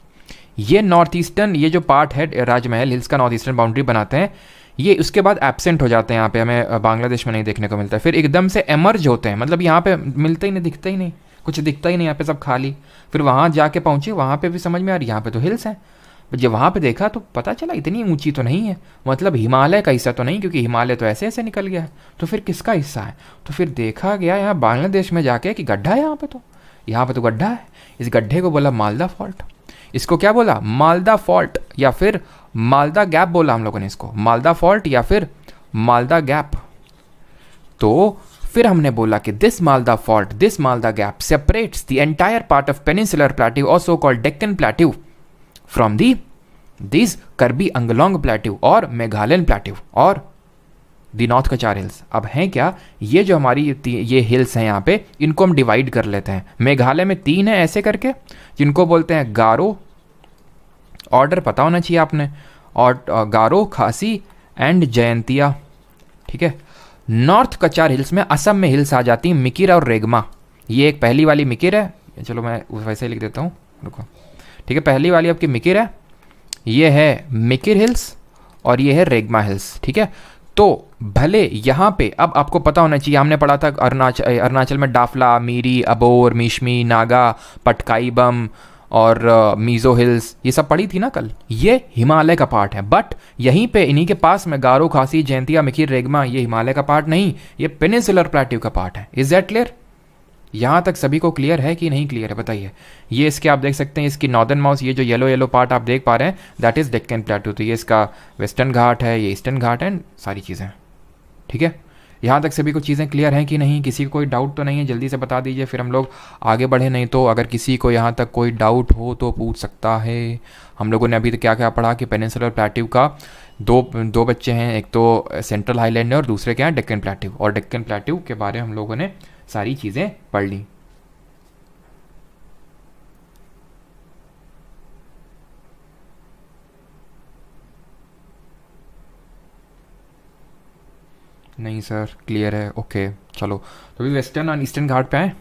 ये नॉर्थ ईस्टर्न, ये जो पार्ट है राजमहल हिल्स का नॉर्थ ईस्टर्न बाउंड्री बनाते हैं। ये उसके बाद एब्सेंट हो जाते हैं, यहाँ पे हमें बांग्लादेश में नहीं देखने को मिलता है। फिर एकदम से एमर्ज होते हैं, मतलब यहाँ पे मिलते ही नहीं, दिखता ही नहीं, कुछ दिखता ही नहीं, यहाँ पे सब खाली। फिर वहाँ जाके पहुँचे, वहाँ पे भी समझ में आ रही यहाँ पे तो हिल्स हैं। जब वहाँ पे देखा तो पता चला इतनी ऊंची तो नहीं है, मतलब हिमालय का हिस्सा तो नहीं, क्योंकि हिमालय तो ऐसे ऐसे निकल गया है। तो फिर किसका हिस्सा है? तो फिर देखा गया यहाँ बांग्लादेश में जाके कि गड्ढा है यहाँ पे तो गड्ढा है। इस गड्ढे को बोला मालदा फॉल्ट। इसको क्या बोला? मालदा फॉल्ट या फिर मालदा गैप बोला हम लोगों ने इसको, मालदा फॉल्ट या फिर मालदा गैप। तो फिर हमने बोला कि this Malda gap separates the entire part of peninsular plateau और so called Deccan plateau from this Karbi Anglong plateau और मेघालयन प्लेट्यू और दी नॉर्थ कचार हिल्स। अब हैं क्या, ये जो हमारी ये हिल्स हैं यहाँ पे, इनको हम डिवाइड कर लेते हैं। मेघालय में 3 है ऐसे करके, जिनको बोलते हैं गारो, ऑर्डर पता होना चाहिए आपने, और गारो, खासी एंड जयंतिया। ठीक है। नॉर्थ कचार हिल्स में असम में हिल्स आ जाती हैं मिकिर और रेगमा। ये एक पहली वाली मिकिर है, चलो मैं वैसे ही लिख देता हूँ, रुको। ठीक है, पहली वाली आपकी मिकिर है, ये है मिकिर हिल्स और ये है रेगमा हिल्स। ठीक है। तो भले यहाँ पे अब आपको पता होना चाहिए, हमने पढ़ा था अरुणाचल में डाफला, मीरी, अबोर, मीशमी, नागा, पटकाईबम और मीज़ो हिल्स, ये सब पढ़ी थी ना कल। ये हिमालय का पार्ट है, बट यहीं पे इन्हीं के पास में गारो, खासी, जयंतिया, मिकिर, रेगमा, ये हिमालय का पार्ट नहीं, ये पेनिनसुलर प्लेट्यू का पार्ट है। Is that clear? यहाँ तक सभी को क्लियर है कि नहीं क्लियर है बताइए। ये इसके आप देख सकते हैं, इसकी नॉर्दर्न माउस, ये जो येलो पार्ट आप देख पा रहे हैं, दैट इज़ डेक्कन प्लेट्यू। तो ये इसका वेस्टर्न घाट है, ये ईस्टर्न घाट है, सारी चीज़ें। ठीक है, यहाँ तक सभी को चीज़ें क्लियर हैं कि नहीं? किसी को कोई डाउट तो नहीं है? जल्दी से बता दीजिए, फिर हम लोग आगे बढ़े। नहीं तो अगर किसी को यहाँ तक कोई डाउट हो तो पूछ सकता है। हम लोगों ने अभी तो क्या क्या पढ़ा कि पेनिनसुलर प्लेट्यू का दो बच्चे हैं, एक तो सेंट्रल हाईलैंड है और दूसरे क्या है डेक्कन प्लेट्यू। और डेक्कन प्लेट्यू के बारे में हम लोगों ने सारी चीज़ें पढ़ ली। नहीं सर क्लियर है, ओके चलो। तो अभी वेस्टर्न और ईस्टर्न घाट पे आए,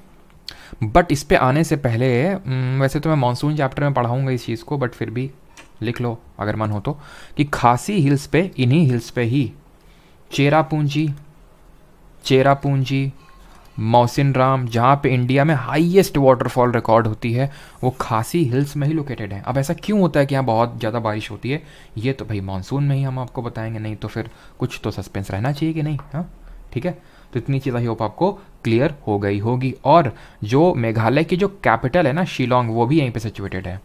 बट इस पे आने से पहले वैसे तो मैं मानसून चैप्टर में पढ़ाऊँगा इस चीज़ को, बट फिर भी लिख लो अगर मन हो तो, कि खासी हिल्स पे, इन्हीं हिल्स पे ही चेरापूंजी, मौसिनराम, जहाँ पे इंडिया में हाईएस्ट वाटरफॉल रिकॉर्ड होती है, वो खासी हिल्स में ही लोकेटेड है। अब ऐसा क्यों होता है कि यहाँ बहुत ज़्यादा बारिश होती है? ये तो भाई मानसून में ही हम आपको बताएंगे, नहीं तो फिर कुछ तो सस्पेंस रहना चाहिए कि नहीं? हाँ ठीक है, तो इतनी चीज़ आई होप आपको क्लियर हो गई होगी। और जो मेघालय की जो कैपिटल है ना शिलोंग, वो भी यहीं पर सिचुएटेड है।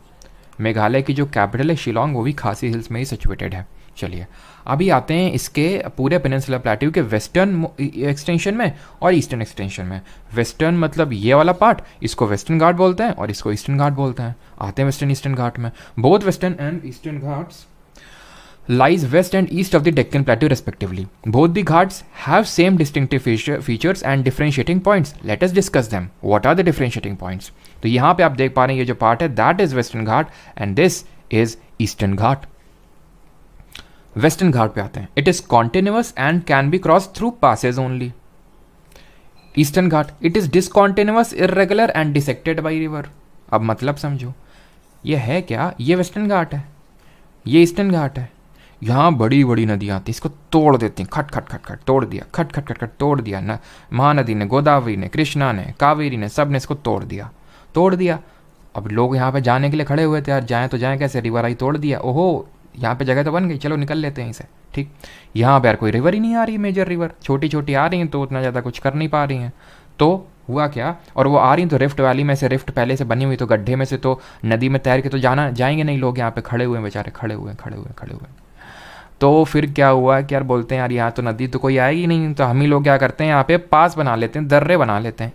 मेघालय की जो कैपिटल है शिलोंग, वो भी खासी हिल्स में ही सिचुएटेड है। चलिए अभी आते हैं इसके पूरे पेनिनसुलर प्लेट्यू के वेस्टर्न एक्सटेंशन में और ईस्टर्न एक्सटेंशन में। वेस्टर्न मतलब ये वाला पार्ट, इसको वेस्टर्न घाट बोलते हैं और इसको ईस्टर्न घाट बोलते हैं। आते हैं वेस्टर्न ईस्टर्न घाट में। Both western and eastern Ghats lies west and east of the Deccan Plateau respectively. Both the ghats have same distinctive features and differentiating points. Let us discuss them. What are the differentiating points? तो यहाँ पे आप देख पा रहे हैं ये जो पार्ट है that is western ghat and this is eastern ghat. Western ghat पे आते हैं। It is continuous and can be cross through passes only. Eastern ghat it is discontinuous, irregular and dissected by river. अब मतलब समझो, ये है क्या? ये वेस्टर्न घाट है, ये ईस्टर्न घाट है। यहाँ बड़ी बड़ी नदियाँ आती हैं, इसको तोड़ देती हैं, खट खट खट खट तोड़ दिया, खट खट खट खट तोड़ दिया ना। महानदी ने, गोदावरी ने, कृष्णा ने, कावेरी ने, सब ने इसको तोड़ दिया। अब लोग यहाँ पे जाने के लिए खड़े हुए थे, यार जाएँ तो जाएँ कैसे? रिवर आई तोड़ दिया, ओहो यहाँ पे जगह तो बन गई, चलो निकल लेते हैं इसे। ठीक, यहाँ पे यार कोई रिवर ही नहीं आ रही, मेजर रिवर, छोटी छोटी आ रही हैं तो उतना ज़्यादा कुछ कर नहीं पा रही हैं, तो हुआ क्या, और वो आ रही तो रिफ्ट वैली में से, रिफ्ट पहले से बनी हुई, तो गड्ढे में से तो नदी में तैर के तो जाना जाएंगे नहीं लोग, यहाँ पे खड़े हुए हैं बेचारे, खड़े हुए खड़े हुए खड़े हुए। तो फिर क्या हुआ कि यार बोलते हैं यार यहाँ तो नदी तो कोई आएगी नहीं, तो हम ही लोग क्या करते हैं यहाँ पे पास बना लेते हैं, दर्रे बना लेते हैं।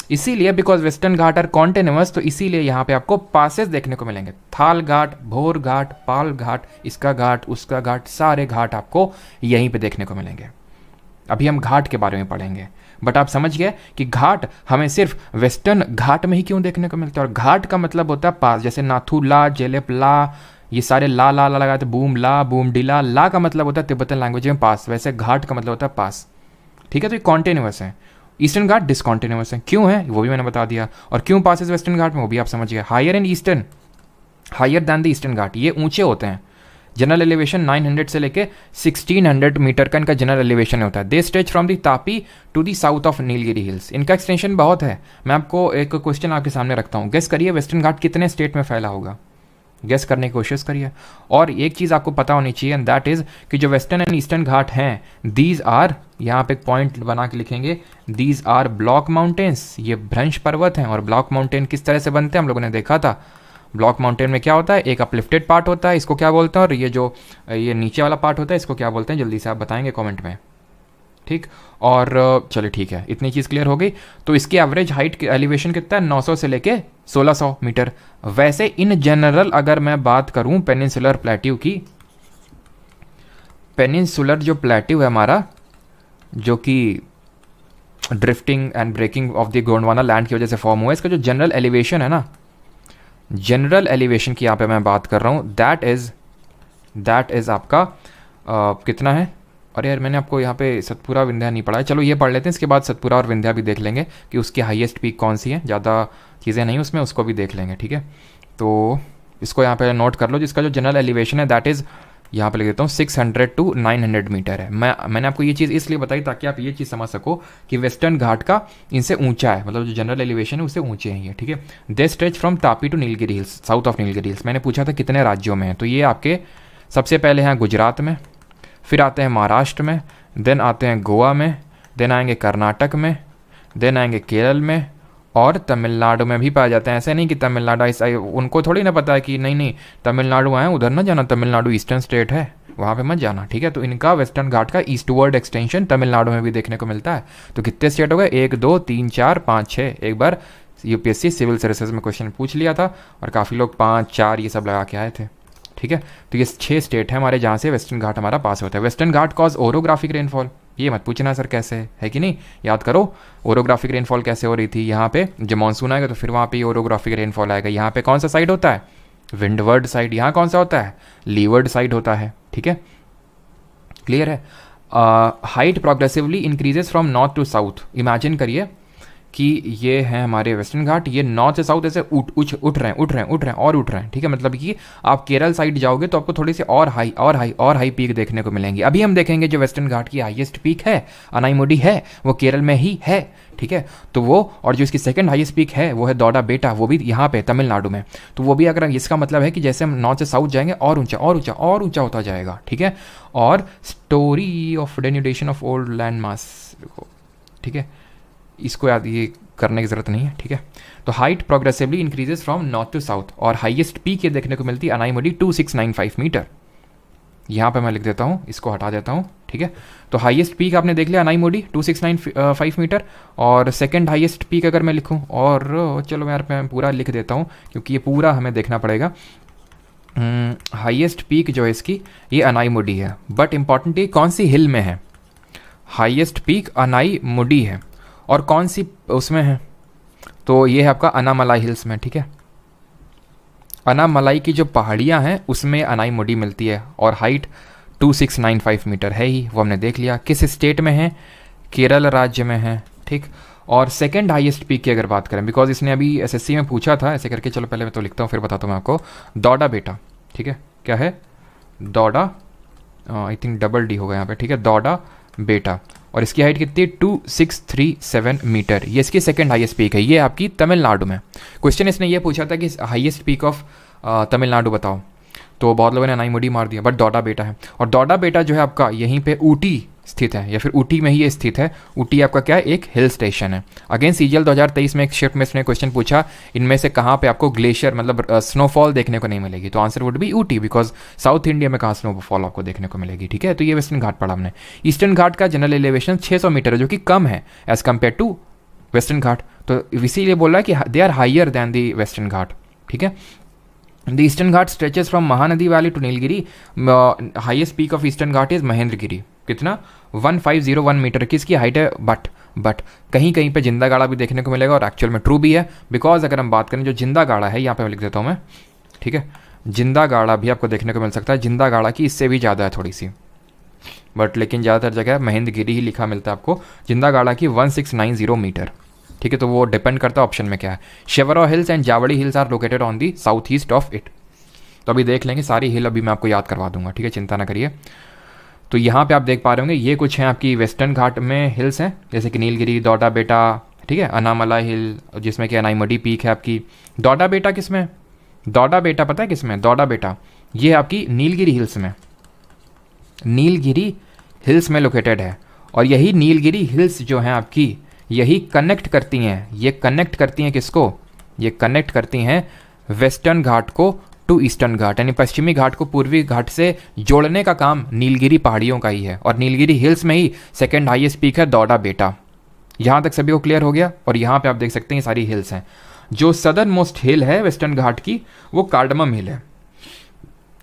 इसीलिए because western Ghat are continuous, तो इसीलिए यहाँ पे आपको पासेस देखने को मिलेंगे। थाल घाट, भोर घाट, पाल घाट, इसका घाट, उसका घाट, सारे घाट आपको यहीं पे देखने को मिलेंगे। अभी हम घाट के बारे में पढ़ेंगे, बट आप समझ गए कि घाट हमें सिर्फ वेस्टर्न घाट में ही क्यों देखने को मिलता है। और घाट का मतलब होता है पास, जैसे नाथू ला, जेलेप ला, ये सारे ला ला ला लगाते, बूम ला, बूम डिला, ला का मतलब होता है तिब्बतन लैंग्वेज में पास, वैसे घाट का मतलब होता है पास। ठीक है, तो ये कॉन्टिन्यूअस है। ईस्टर्न घाट डिसकॉन्टिन्यूअस है, क्यों है वो भी मैंने बता दिया, और क्यों पासेस वेस्टर्न घाट में वो भी आप समझ गए। Higher in eastern, higher than the eastern ghat, ये ऊंचे होते हैं। जनरल एलिवेशन 900 से लेके 1600 मीटर का इनका जनरल एलिवेशन होता है। They stretch from the Tapi to the south of Nilgiri hills. इनका एक्सटेंशन बहुत है। मैं आपको एक क्वेश्चन आपके सामने रखता हूँ, गेस करिए वेस्टर्न घाट कितने स्टेट में फैला होगा, गेस करने की कोशिश करिए। और एक चीज़ आपको पता होनी चाहिए, एंड दैट इज़ कि जो वेस्टर्न एंड ईस्टर्न घाट हैं, दीज आर, यहाँ पे एक पॉइंट बना के लिखेंगे, दीज आर ब्लॉक माउंटेन्स। ये भ्रंश पर्वत हैं। और ब्लॉक माउंटेन किस तरह से बनते हैं हम लोगों ने देखा था। ब्लॉक माउंटेन में क्या होता है, एक अपलिफ्टेड पार्ट होता है, इसको क्या बोलते हैं, और ये जो ये नीचे वाला पार्ट होता है इसको क्या बोलते हैं, जल्दी से आप बताएंगे कमेंट में। ठीक, और चलिए ठीक है, इतनी चीज़ क्लियर हो गई। तो इसकी एवरेज हाइट एलिवेशन कितना है, 900 से लेके 1600 मीटर। वैसे इन जनरल अगर मैं बात करूं पेनिनसुलर प्लेट्यू की, पेनिनसुलर जो प्लेट्यू है हमारा, जो कि drifting and breaking of the Gondwana land की वजह से फॉर्म हुआ है, इसका जो जनरल एलिवेशन है ना, जनरल एलिवेशन की यहाँ पे मैं बात कर रहा हूँ, दैट इज़ आपका कितना है। अरे यार मैंने आपको यहाँ पे सतपुरा विंध्या नहीं पढ़ा है, चलो ये पढ़ लेते हैं, इसके बाद सतपुरा और विंध्या भी देख लेंगे कि उसकी हाईएस्ट पीक कौन सी है। ज़्यादा चीज़ें नहीं उसमें, उसको भी देख लेंगे। ठीक है, तो इसको यहाँ पे नोट कर लो, जिसका जो जनरल एलिवेशन है दैट इज़, यहाँ पे लिख देता हूँ 600 to 900 मीटर है। मैंने आपको ये चीज़ इसलिए बताई ताकि आप ये चीज़ समझ सको कि वेस्टर्न घाट का इनसे ऊंचा है, मतलब जो जनरल एलिवेशन है उससे ऊंचे हैं ये। ठीक है, they stretch from Tapi to Nilgiri hills, south of Nilgiri hills. मैंने पूछा था कितने राज्यों में है, तो ये आपके सबसे पहले हैं गुजरात में, फिर आते हैं महाराष्ट्र में, देन आते हैं गोवा में, देन आएंगे कर्नाटक में, देन आएंगे केरल में, और तमिलनाडु में भी पाए जाते हैं। ऐसे नहीं कि तमिलनाडु, उनको थोड़ी ना पता है कि नहीं तमिलनाडु आए उधर ना जाना, तमिलनाडु ईस्टर्न स्टेट है, वहाँ पे मत जाना। ठीक है, तो इनका वेस्टर्न घाट का ईस्टवर्ड एक्सटेंशन तमिलनाडु में भी देखने को मिलता है। तो कितने स्टेट हो गए, 1 2 3 4 5 6। एक बार यूपीएससी सिविल सर्विसेज में क्वेश्चन पूछ लिया था और काफ़ी लोग 5 4 ये सब लगा के आए थे। ठीक है, तो ये 6 स्टेट है हमारे जहाँ से वेस्टर्न घाट हमारा पास होता है। वेस्टर्न घाट कॉज ओरोग्राफिक रेनफॉल, ये मत पूछना सर कैसे है कि नहीं, याद करो ओरोग्राफिक रेनफॉल कैसे हो रही थी। यहाँ पे जब मानसून आएगा तो फिर वहाँ पे ओरोग्राफिक रेनफॉल आएगा। यहाँ पे कौन सा साइड होता है, विंडवर्ड साइड। यहाँ कौन सा होता है, लीवर्ड साइड होता है। ठीक है, क्लियर है। Height progressively increases from north to south. Imagine करिए कि ये है हमारे वेस्टर्न घाट, ये नॉर्थ से साउथ ऐसे उठ रहे हैं। ठीक है, मतलब कि आप केरल साइड जाओगे तो आपको थोड़ी सी और हाई पीक देखने को मिलेंगी। अभी हम देखेंगे जो वेस्टर्न घाट की हाईएस्ट पीक है अनाईमुडी है, वो केरल में ही है। ठीक है, तो वो, और जो इसकी सेकंड हाईएस्ट पीक है वो है दौडा बेटा, वो भी यहाँ पे तमिलनाडु में। तो वो भी अगर, इसका मतलब है कि जैसे हम नॉर्थ से साउथ जाएंगे और ऊंचा होता जाएगा। ठीक है, और story of denudation of old land mass, ठीक है, इसको याद ये करने की ज़रूरत नहीं है। ठीक है, तो height progressively increases from north to south, और हाईएस्ट पीक ये देखने को मिलती है अनाईमुडी 2695 मीटर। यहाँ पे मैं लिख देता हूँ, इसको हटा देता हूँ। ठीक है, तो हाईएस्ट पीक आपने देख लिया अनाईमुडी 2695 मीटर, और सेकंड हाईएस्ट पीक अगर मैं लिखूँ, और चलो मैं पूरा लिख देता हूँ क्योंकि ये पूरा हमें देखना पड़ेगा। हाईएस्ट पीक जो है इसकी ये अनाईमुडी है, बट इंपॉर्टेंटली कौन सी हिल में है, हाईएस्ट पीक अनाईमुडी है, और कौन सी उसमें है, तो ये है आपका अनामलाई हिल्स में। ठीक है, अनामलाई की जो पहाड़ियाँ हैं उसमें अनाईमुडी मिलती है, और हाइट 2695 मीटर है ही, वो हमने देख लिया। किस स्टेट में है, केरल राज्य में है। ठीक, और सेकंड हाईएस्ट पीक की अगर बात करें, बिकॉज इसने अभी एसएससी में पूछा था ऐसे करके, चलो पहले मैं तो लिखता हूँ फिर बताता हूँ मैं आपको। दौडा बेटा, ठीक है, क्या है, दौडा, आई थिंक डबल डी होगा यहाँ पे। ठीक है, दौडा बेटा, और इसकी हाइट कितनी, 2637 मीटर। ये इसकी सेकंड हाईएस्ट पीक है, ये आपकी तमिलनाडु में। क्वेश्चन इसने ये पूछा था कि हाईएस्ट पीक ऑफ तमिलनाडु बताओ, तो बहुत लोगों ने अनाईमुडी मार दिया, बट डोडा बेटा है। और डोडा बेटा जो है आपका यहीं पे ऊटी स्थित है, या फिर ऊटी में ही ये स्थित है। ऊटी आपका क्या है, एक हिल स्टेशन है। अगेन सीजीएल 2023 में एक शिफ्ट में इसने क्वेश्चन पूछा, इनमें से कहाँ पे आपको ग्लेशियर मतलब स्नोफॉल देखने को नहीं मिलेगी, तो answer would B Ooty, because south India में कहाँ स्नोफॉल आपको देखने को मिलेगी। ठीक है, तो ये वेस्टर्न घाट पढ़ा हमने। ईस्टर्न घाट का जनरल एलिवेशन 600 मीटर है, जो कि कम है as compare to western ghat, तो इसीलिए बोल रहा है कि they are higher than the western ghat. ठीक है, the eastern ghat stretches from Mahanadi valley to Nilgiri. Highest peak of eastern ghat is Mahendragiri. कितना, 1501 मीटर की इसकी हाइट है। बट कहीं कहीं पे जिंदा गाड़ा भी देखने को मिलेगा, और एक्चुअल में ट्रू भी है, बिकॉज अगर हम बात करें जो जिंदा गाड़ा है, यहाँ पे लिख देता हूँ मैं, ठीक है, जिंदा गाड़ा भी आपको देखने को मिल सकता है। जिंदा गाड़ा की इससे भी ज़्यादा है थोड़ी सी, बट लेकिन ज़्यादातर जगह महेंद्रगिरी ही लिखा मिलता है आपको। जिंदा गाड़ा की 1690 मीटर। ठीक है, तो वो डिपेंड करता है ऑप्शन में क्या है। Shevaroy hills and Javadi hills are located on the south east of it. तो अभी देख लेंगे, सारी हिल अभी मैं आपको याद करवा दूंगा। ठीक है, चिंता ना करिए। तो यहाँ पे आप देख पा रहे होंगे, ये कुछ हैं आपकी वेस्टर्न घाट में हिल्स हैं, जैसे कि नीलगिरी, डोडा बेटा, ठीक है, अनामलाई हिल, जिसमें कि अनाईमडी पीक है आपकी। डोडा बेटा किस में, डोडा बेटा पता है किस में, डोडा बेटा ये आपकी नीलगिरी हिल्स में, नीलगिरी हिल्स में लोकेटेड है। और यही नीलगिरी हिल्स जो हैं आपकी, यही कनेक्ट करती हैं, ये कनेक्ट करती हैं किसको, ये कनेक्ट करती हैं वेस्टर्न घाट को टू ईस्टर्न घाट, यानी पश्चिमी घाट को पूर्वी घाट से जोड़ने का काम नीलगिरी पहाड़ियों का ही है। और नीलगिरी हिल्स में ही सेकंड हाईएस्ट पीक है डोडा बेटा। यहाँ तक सभी को क्लियर हो गया। और यहाँ पे आप देख सकते हैं सारी हिल्स हैं। जो सदर्न मोस्ट हिल है वेस्टर्न घाट की, वो कार्डमम हिल है।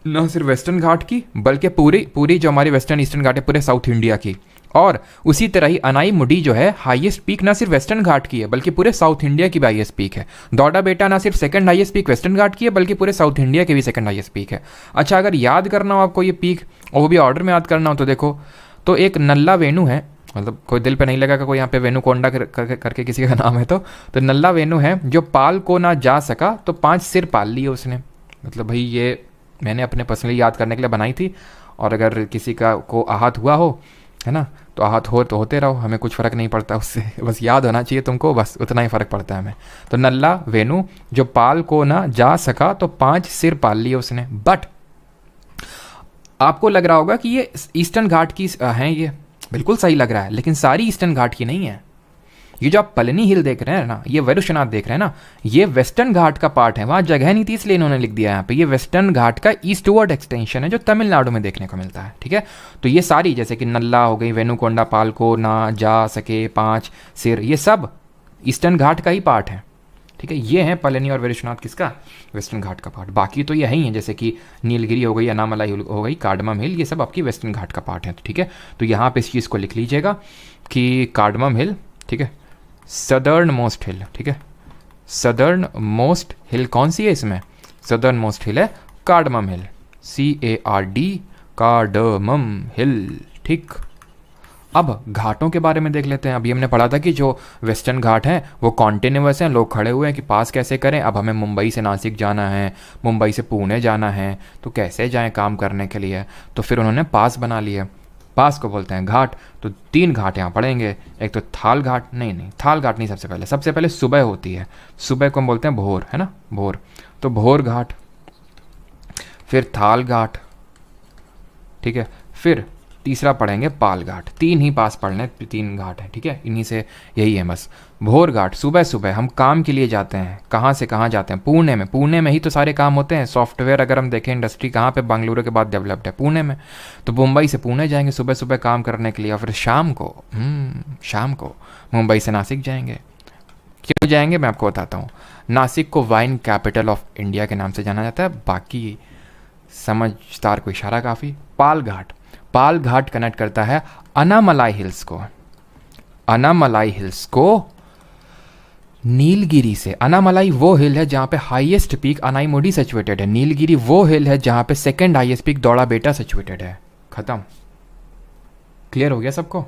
न सिर्फ वेस्टर्न घाट की, बल्कि पूरी जो हमारी वेस्टर्न ईस्टर्न घाट है पूरे साउथ इंडिया की। और उसी तरह ही अनाईमुडी जो है हाईएस्ट पीक ना सिर्फ वेस्टर्न घाट की है, बल्कि पूरे साउथ इंडिया की भी हाईएस्ट पीक है। डोडा बेटा ना सिर्फ सेकंड हाईएस्ट पीक वेस्टर्न घाट की है, बल्कि पूरे साउथ इंडिया की भी सेकंड हाईएस्ट पीक है। अच्छा, अगर याद करना हो आपको ये पीक, और वो भी ऑर्डर में याद करना हो, तो देखो, तो एक नल्ला वेणु है, मतलब कोई दिल पे नहीं लगा कोई यहाँ पे वेणु कोंडा करके किसी का नाम है, तो नल्ला वेणु है, जो पाल को ना जा सका तो 5 सिर पाल लिए उसने। मतलब भाई ये मैंने अपने पर्सनली याद करने के लिए बनाई थी, और अगर किसी का को आहत हुआ हो, है ना, तो आहत हो तो होते रहो, हमें कुछ फ़र्क नहीं पड़ता उससे, बस याद होना चाहिए तुमको, बस उतना ही फ़र्क पड़ता है हमें। तो नल्ला वेणु जो पाल को ना जा सका तो 5 सिर पाल लिए उसने। बट आपको लग रहा होगा कि ये ईस्टर्न घाट की हैं, ये बिल्कुल सही लग रहा है, लेकिन सारी ईस्टर्न घाट की नहीं है। ये जो आप पलनी हिल देख रहे हैं ना, ये वैरुशनाथ देख रहे हैं ना, ये वेस्टर्न घाट का पार्ट है। वहाँ जगह नहीं थी इसलिए इन्होंने लिख दिया यहाँ पे। ये वेस्टर्न घाट का ईस्टवर्ड एक्सटेंशन है, जो तमिलनाडु में देखने को मिलता है। ठीक है, तो ये सारी, जैसे कि नल्ला हो गई, वेणुकोंडा, पाल को ना जा सके, 5 सिर, ये सब ईस्टर्न घाट का ही पार्ट है। ठीक है, ये है पलनी और वैरुशनाथ किसका, वेस्टर्न घाट का पार्ट। बाकी तो यही है, जैसे कि नीलगिरी हो गई, अनामलाई हो गई, कार्डमम हिल, ये सब आपकी वेस्टर्न घाट का पार्ट है। ठीक है, तो यहाँ पे इस चीज़ को लिख लीजिएगा कि कार्डमम हिल, ठीक है, सदर्न मोस्ट हिल। ठीक है, सदर्न मोस्ट हिल कौन सी है इसमें, सदर्न मोस्ट हिल है कार्डमम हिल, CARD, कार्डमम हिल। ठीक, अब घाटों के बारे में देख लेते हैं। अभी हमने पढ़ा था कि जो वेस्टर्न घाट हैं वो कॉन्टिन्यूअस हैं, लोग खड़े हुए हैं कि पास कैसे करें। अब हमें मुंबई से नासिक जाना है, मुंबई से पुणे जाना है, तो कैसे जाएं काम करने के लिए, तो फिर उन्होंने पास बना लिए। पास को बोलते हैं घाट। तो 3 घाट यहाँ पढ़ेंगे, एक तो थाल घाट, नहीं थाल घाट नहीं, सबसे पहले सुबह होती है, सुबह को हम बोलते हैं भोर, है ना, भोर, तो भोर घाट, फिर थाल घाट, ठीक है, फिर तीसरा पढ़ेंगे पाल घाट। 3 ही पास पढ़ने, 3 घाट हैं। ठीक है, इन्हीं से यही है बस। भोर घाट, सुबह सुबह हम काम के लिए जाते हैं, कहाँ से कहाँ जाते हैं, पुणे में, पुणे में ही तो सारे काम होते हैं। सॉफ्टवेयर अगर हम देखें इंडस्ट्री कहाँ पे बेंगलुरु के बाद डेवलप्ड है, पुणे में। तो मुंबई से पुणे जाएंगे सुबह सुबह काम करने के लिए, और फिर शाम को मुंबई से नासिक जाएंगे। क्यों जाएंगे मैं आपको बताता हूँ। नासिक को वाइन कैपिटल ऑफ इंडिया के नाम से जाना जाता है, बाकी समझदार को इशारा काफ़ी। पाल घाट, पाल घाट कनेक्ट करता है अनामलाई हिल्स को, अनामलाई हिल्स को नीलगिरी से। अनामलाई वो हिल है जहां पे हाईएस्ट पीक अनाईमुडी सिचुएटेड है, नीलगिरी वो हिल है जहां पे सेकंड हाईएस्ट पीक डोडा बेटा सिचुएटेड है। खत्म, क्लियर हो गया सबको?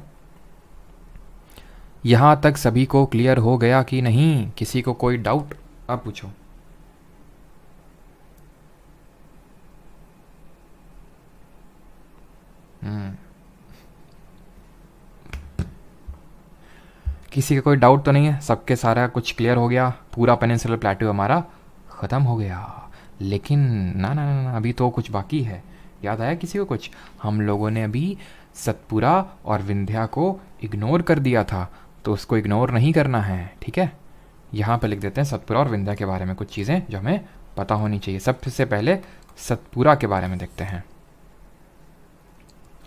यहां तक सभी को क्लियर हो गया कि नहीं? किसी को कोई डाउट? आप पूछो। किसी का कोई डाउट तो नहीं है? सबके सारा कुछ क्लियर हो गया? पूरा पेनिनसुलर प्लेट्यू हमारा ख़त्म हो गया। लेकिन ना ना ना ना, अभी तो कुछ बाकी है। याद आया किसी को कुछ? हम लोगों ने अभी सतपुरा और विंध्या को इग्नोर कर दिया था, तो उसको इग्नोर नहीं करना है, ठीक है। यहाँ पे लिख देते हैं सतपुरा और विंध्या के बारे में कुछ चीज़ें जो हमें पता होनी चाहिए। सबसे पहले सतपुरा के बारे में देखते हैं।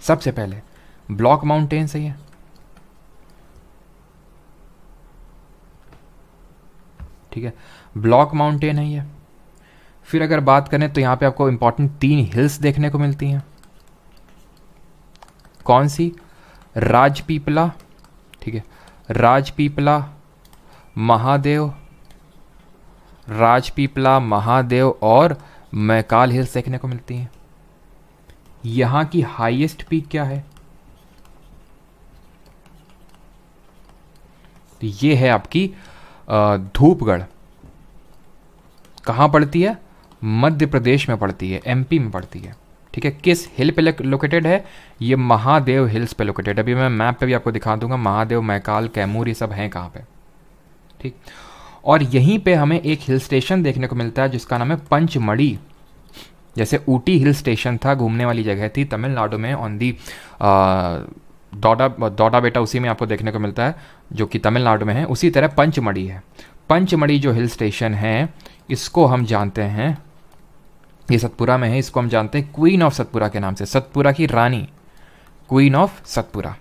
सबसे पहले ब्लॉक माउंटेन सही है, ठीक है, ब्लॉक माउंटेन है ये। फिर अगर बात करें तो यहाँ पे आपको इंपॉर्टेंट 3 हिल्स देखने को मिलती हैं। कौन सी? राजपीपला, ठीक है, राजपीपला, महादेव, राजपीपला, महादेव और मैकाल हिल्स देखने को मिलती हैं। यहाँ की हाईएस्ट पीक क्या है? तो ये है आपकी धूपगढ़। कहाँ पड़ती है? मध्य प्रदेश में पड़ती है, एमपी में पड़ती है, ठीक है। किस हिल पे लोकेटेड है? ये महादेव हिल्स पे लोकेटेड है। अभी मैं मैप पे भी आपको दिखा दूंगा महादेव, मैकाल, कैमूर ये सब हैं कहाँ पे, ठीक। और यहीं पे हमें एक हिल स्टेशन देखने को मिलता है जिसका नाम है पंचमढ़ी। जैसे ऊटी हिल स्टेशन था, घूमने वाली जगह थी तमिलनाडु में, ऑन दी दौड़ा बेटा उसी में आपको देखने को मिलता है जो कि तमिलनाडु में है। उसी तरह पंचमढ़ी है। पंचमढ़ी जो हिल स्टेशन है इसको हम जानते हैं, ये सतपुरा में है, इसको हम जानते हैं क्वीन ऑफ सतपुरा के नाम से, सतपुरा की रानी, क्वीन ऑफ सतपुरा।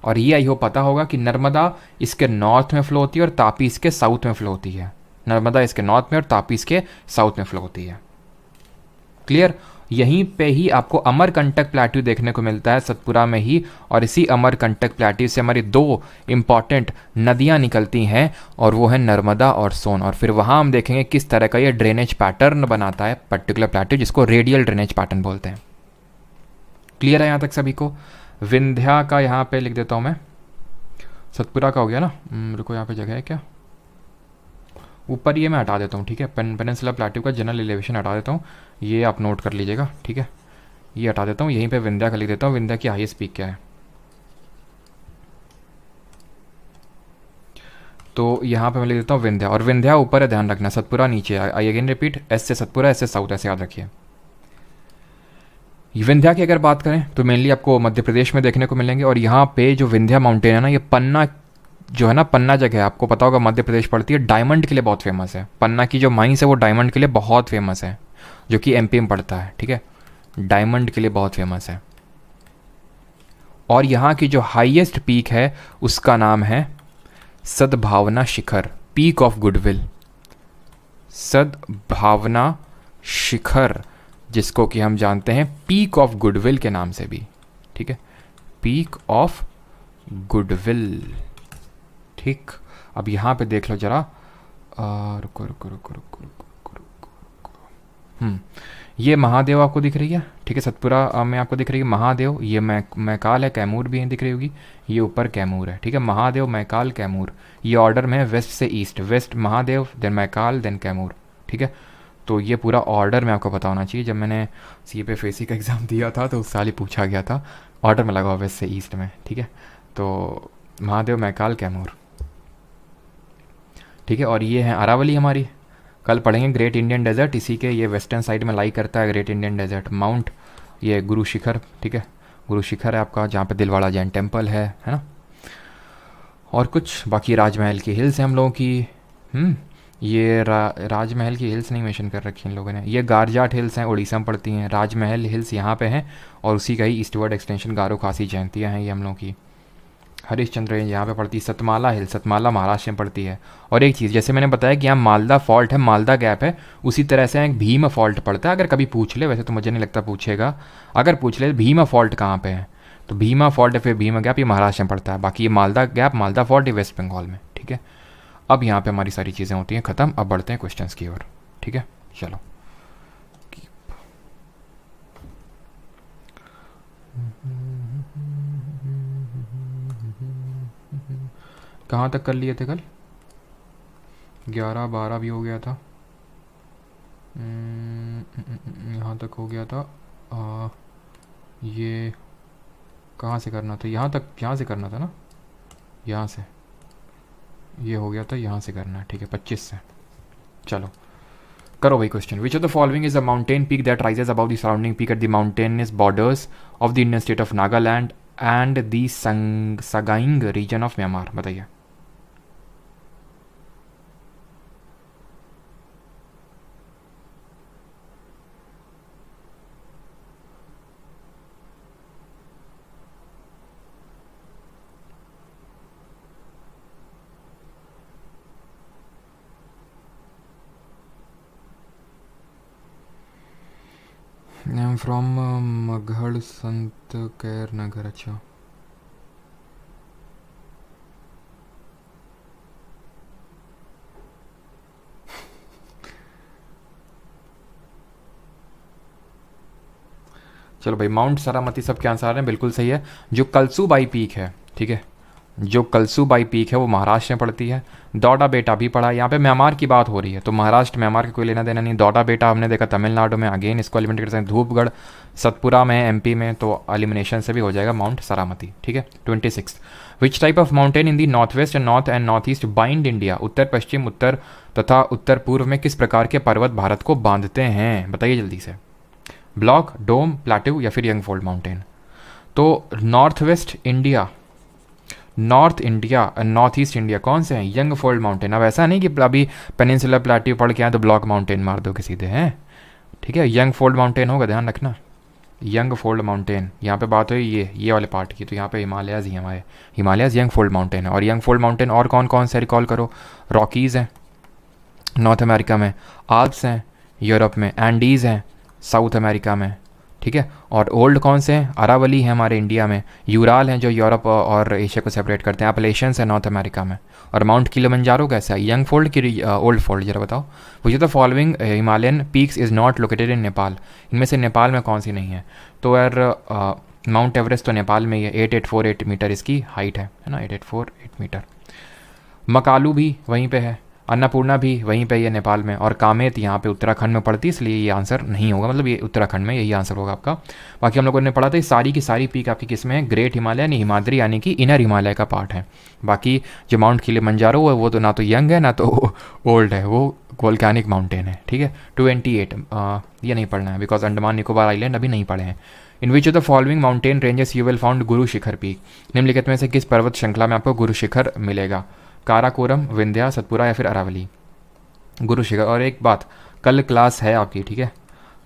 और ये आई हो पता होगा कि नर्मदा इसके नॉर्थ में फ्लो होती है और तापी इसके साउथ में फ्लो होती है। नर्मदा इसके नॉर्थ में और तापी इसके साउथ में फ्लो होती है। क्लियर? यहीं पे ही आपको अमरकंटक प्लेट्यू देखने को मिलता है सतपुरा में ही, और इसी अमरकंटक प्लेट्यू से हमारी 2 इंपॉर्टेंट नदियां निकलती हैं और वो है नर्मदा और सोन। और फिर वहां हम देखेंगे किस तरह का ये ड्रेनेज पैटर्न बनाता है पर्टिकुलर प्लेट्यू, जिसको रेडियल ड्रेनेज पैटर्न बोलते हैं। क्लियर है यहाँ तक सभी को? विंध्या का यहाँ पे लिख देता हूँ मैं, सतपुरा का हो गया ना। रुको, यहाँ पे जगह है क्या? ऊपर ये मैं हटा देता हूँ, ठीक है। पेनिनसुला प्लेट्यू का जनरल एलिवेशन हटा देता हूँ, ये आप नोट कर लीजिएगा, ठीक है। ये हटा देता हूँ, यहीं पे विंध्या का लिख देता हूँ। विंध्या की हाईएस्ट पीक क्या है? तो यहाँ पे मैं लिख देता हूँ विंध्या, और विंध्या ऊपर है, ध्यान रखना। सतपुरा नीचे है। आई अगेन रिपीट, एस से सतपुरा, एस से साउथ, ऐसे याद रखिए। विंध्या की अगर बात करें तो मेनली आपको मध्य प्रदेश में देखने को मिलेंगे। और यहाँ पे जो विंध्या माउंटेन है ना, ये पन्ना जो है ना, पन्ना जगह है, आपको पता होगा मध्य प्रदेश पड़ती है, डायमंड के लिए बहुत फेमस है। पन्ना की जो माइंस है वो डायमंड के लिए बहुत फेमस है, जो कि एमपी में पड़ता है, ठीक है। डायमंड के लिए बहुत फेमस है। और यहाँ की जो हाईएस्ट पीक है उसका नाम है सद्भावना शिखर, पीक ऑफ गुडविल, सद्भावना शिखर, जिसको कि हम जानते हैं पीक ऑफ गुडविल के नाम से भी, ठीक है, पीक ऑफ गुडविल, ठीक। अब यहाँ पे देख लो जरा, रुको रुको रुको रुको रुको रुको, ये महादेव आपको दिख रही है, ठीक है। सतपुरा में आपको दिख रही है महादेव, ये मैकाल है, कैमूर भी दिख रही होगी, ये ऊपर कैमूर है, ठीक है। महादेव, मैकाल, कैमूर, ये ऑर्डर में है वेस्ट से east, west Mahadev, then Maikal, then Kaimur, ठीक है। तो ये पूरा ऑर्डर में आपको पता होना चाहिए। जब मैंने सी पे फेसी का एग्ज़ाम दिया था तो उस साल ही पूछा गया था, ऑर्डर में लगा हुआ वेस्ट से ईस्ट में, ठीक है। तो महादेव, मैकाल, कैमूर, ठीक है। और ये है अरावली हमारी, कल पढ़ेंगे ग्रेट इंडियन डेजर्ट, इसी के ये वेस्टर्न साइड में लाई करता है ग्रेट इंडियन डेजर्ट। माउंट, ये गुरु शिखर, ठीक है, गुरु शिखर है आपका, जहाँ पे दिलवाड़ा जैन टेम्पल है ना। और कुछ बाकी राजमहल की हिल्स हैं हम लोगों की। ये राजमहल की हिल्स नहीं मेंशन कर रखी इन लोगों ने। ये गारजाट हिल्स हैं, उड़ीसा में पड़ती हैं। राजमहल हिल्स यहाँ पे हैं, और उसी का ही ईस्टवर्ड एक्सटेंशन गारो खासी जयंतियाँ हैं ये हम लोगों की। हरिश्चंद्र रेंज यहाँ पे पड़ती है। सतमाला हिल, सतमाला महाराष्ट्र में पड़ती है। और एक चीज़, जैसे मैंने बताया कि यहाँ मालदा फॉल्ट है, मालदा गैप है, उसी तरह से एक भीम फॉल्ट पड़ता है। अगर कभी पूछ ले, वैसे तो मुझे नहीं लगता पूछेगा, अगर पूछ ले भीमा फॉल्ट कहाँ पे है, तो भीमा फॉल्ट या फिर भीमा गैप ये महाराष्ट्र में पड़ता है। बाकी ये मालदा गैप, मालदा फॉल्ट ये वेस्ट बंगाल में, ठीक है। अब यहाँ पे हमारी सारी चीज़ें होती हैं ख़त्म। अब बढ़ते हैं क्वेश्चंस की ओर, ठीक है। चलो, कहाँ तक कर लिए थे कल? 11, 12 भी हो गया था, यहाँ तक हो गया था। ये कहाँ से करना था? यहाँ तक, यहाँ से करना था ना, यहाँ से ये हो गया था, यहाँ से करना है, ठीक है, 25 से। चलो करो भाई question. Which of the following is a mountain peak that rises about the surrounding peak at the mountainous borders of the Indian state of Nagaland and the Sagaing region of Myanmar? बताइए। आई एम फ्रॉम मगहड़ संत कैर नगर। अच्छा, चलो भाई, mount Saramati सब क्या answer हैं, बिल्कुल सही है। जो कलसूबाई पीक है, ठीक है, जो कलसूबाई पीक है वो महाराष्ट्र में पड़ती है। दौड़ा बेटा भी पड़ा है। यहाँ पे म्यांमार की बात हो रही है तो महाराष्ट्र म्यांमार का कोई लेना देना नहीं। दौड़ा बेटा हमने देखा तमिलनाडु में, अगेन इसको एलिमिनेट कर सकते हैं। धूपगढ़ सतपुरा में एमपी में, तो एलिमिनेशन से भी हो जाएगा माउंट सारामती, ठीक है। 26 which type of mountain in the north west and north east bind India? उत्तर पश्चिम, उत्तर तथा उत्तर पूर्व में किस प्रकार के पर्वत भारत को बांधते हैं? बताइए जल्दी से। ब्लॉक, डोम, प्लेट्यू या फिर यंगफोल्ड माउंटेन? तो north west India, north India, north east India कौन से हैं? यंगफोल्ड माउंटेन। अब ऐसा नहीं कि अभी पेनिनसुलर प्लेट्यू पढ़ के आए तो ब्लॉक माउंटेन मार दो कि सीधे हैं, ठीक है। यंगफोल्ड माउंटेन होगा, ध्यान रखना। यंगफोल्ड माउंटेन, यहाँ पे बात हुई ये वाले पार्ट की, तो यहाँ पे हिमालयाज़ ही हमारे, हिमालयाज़ यंगफोल्ड माउंटेन है। और यंगफोल्ड माउंटेन और कौन कौन से रिकॉल करो? रॉकीज़ हैं नॉर्थ अमेरिका में, आल्प्स हैं यूरोप में, एंडीज़ हैं साउथ अमेरिका में, ठीक है। और ओल्ड कौन से हैं? अरावली है हमारे इंडिया में, यूराल हैं जो यूरोप और एशिया को सेपरेट करते हैं, एपलेशियंस है नॉर्थ अमेरिका में, और माउंट किलिमंजारो कैसा है? यंग फोल्ड की ओल्ड फोल्ड? जरा बताओ। Which the following Himalayan peaks is not located in Nepal? इनमें से नेपाल में कौन सी नहीं है? तो यार माउंट एवरेस्ट तो नेपाल में ही है, 8848 मीटर इसकी हाइट है ना, 8848 मीटर। मकालू भी वहीं पे है, अन्नपूर्णा भी वहीं पे है नेपाल में, और कामेत यहाँ पे उत्तराखंड में पड़ती है, इसलिए ये आंसर नहीं होगा, मतलब ये उत्तराखंड में, यही आंसर होगा आपका। बाकी हम लोगों ने पढ़ा था सारी की सारी पीक आपकी किस में है? ग्रेट हिमालय यानी हिमाद्री, यानी कि इनर हिमालय का पार्ट है। बाकी जो माउंट किलिमंजारो है वो तो ना तो यंग है ना तो ओल्ड है, वो वोल्केनिक माउंटेन है, ठीक है। 28 ये नहीं पढ़ना है बिकॉज अंडमान निकोबार आइलैंड अभी नहीं पढ़े हैं। In which of the following mountain ranges you will found Guru Shikhar peak? निम्नलिखित में से किस पर्वत श्रृंखला में आपको गुरु शिखर मिलेगा? काराकोरम, विंध्या, सतपुरा या फिर अरावली? गुरु शिखर। और एक बात, कल क्लास है आपकी, ठीक है,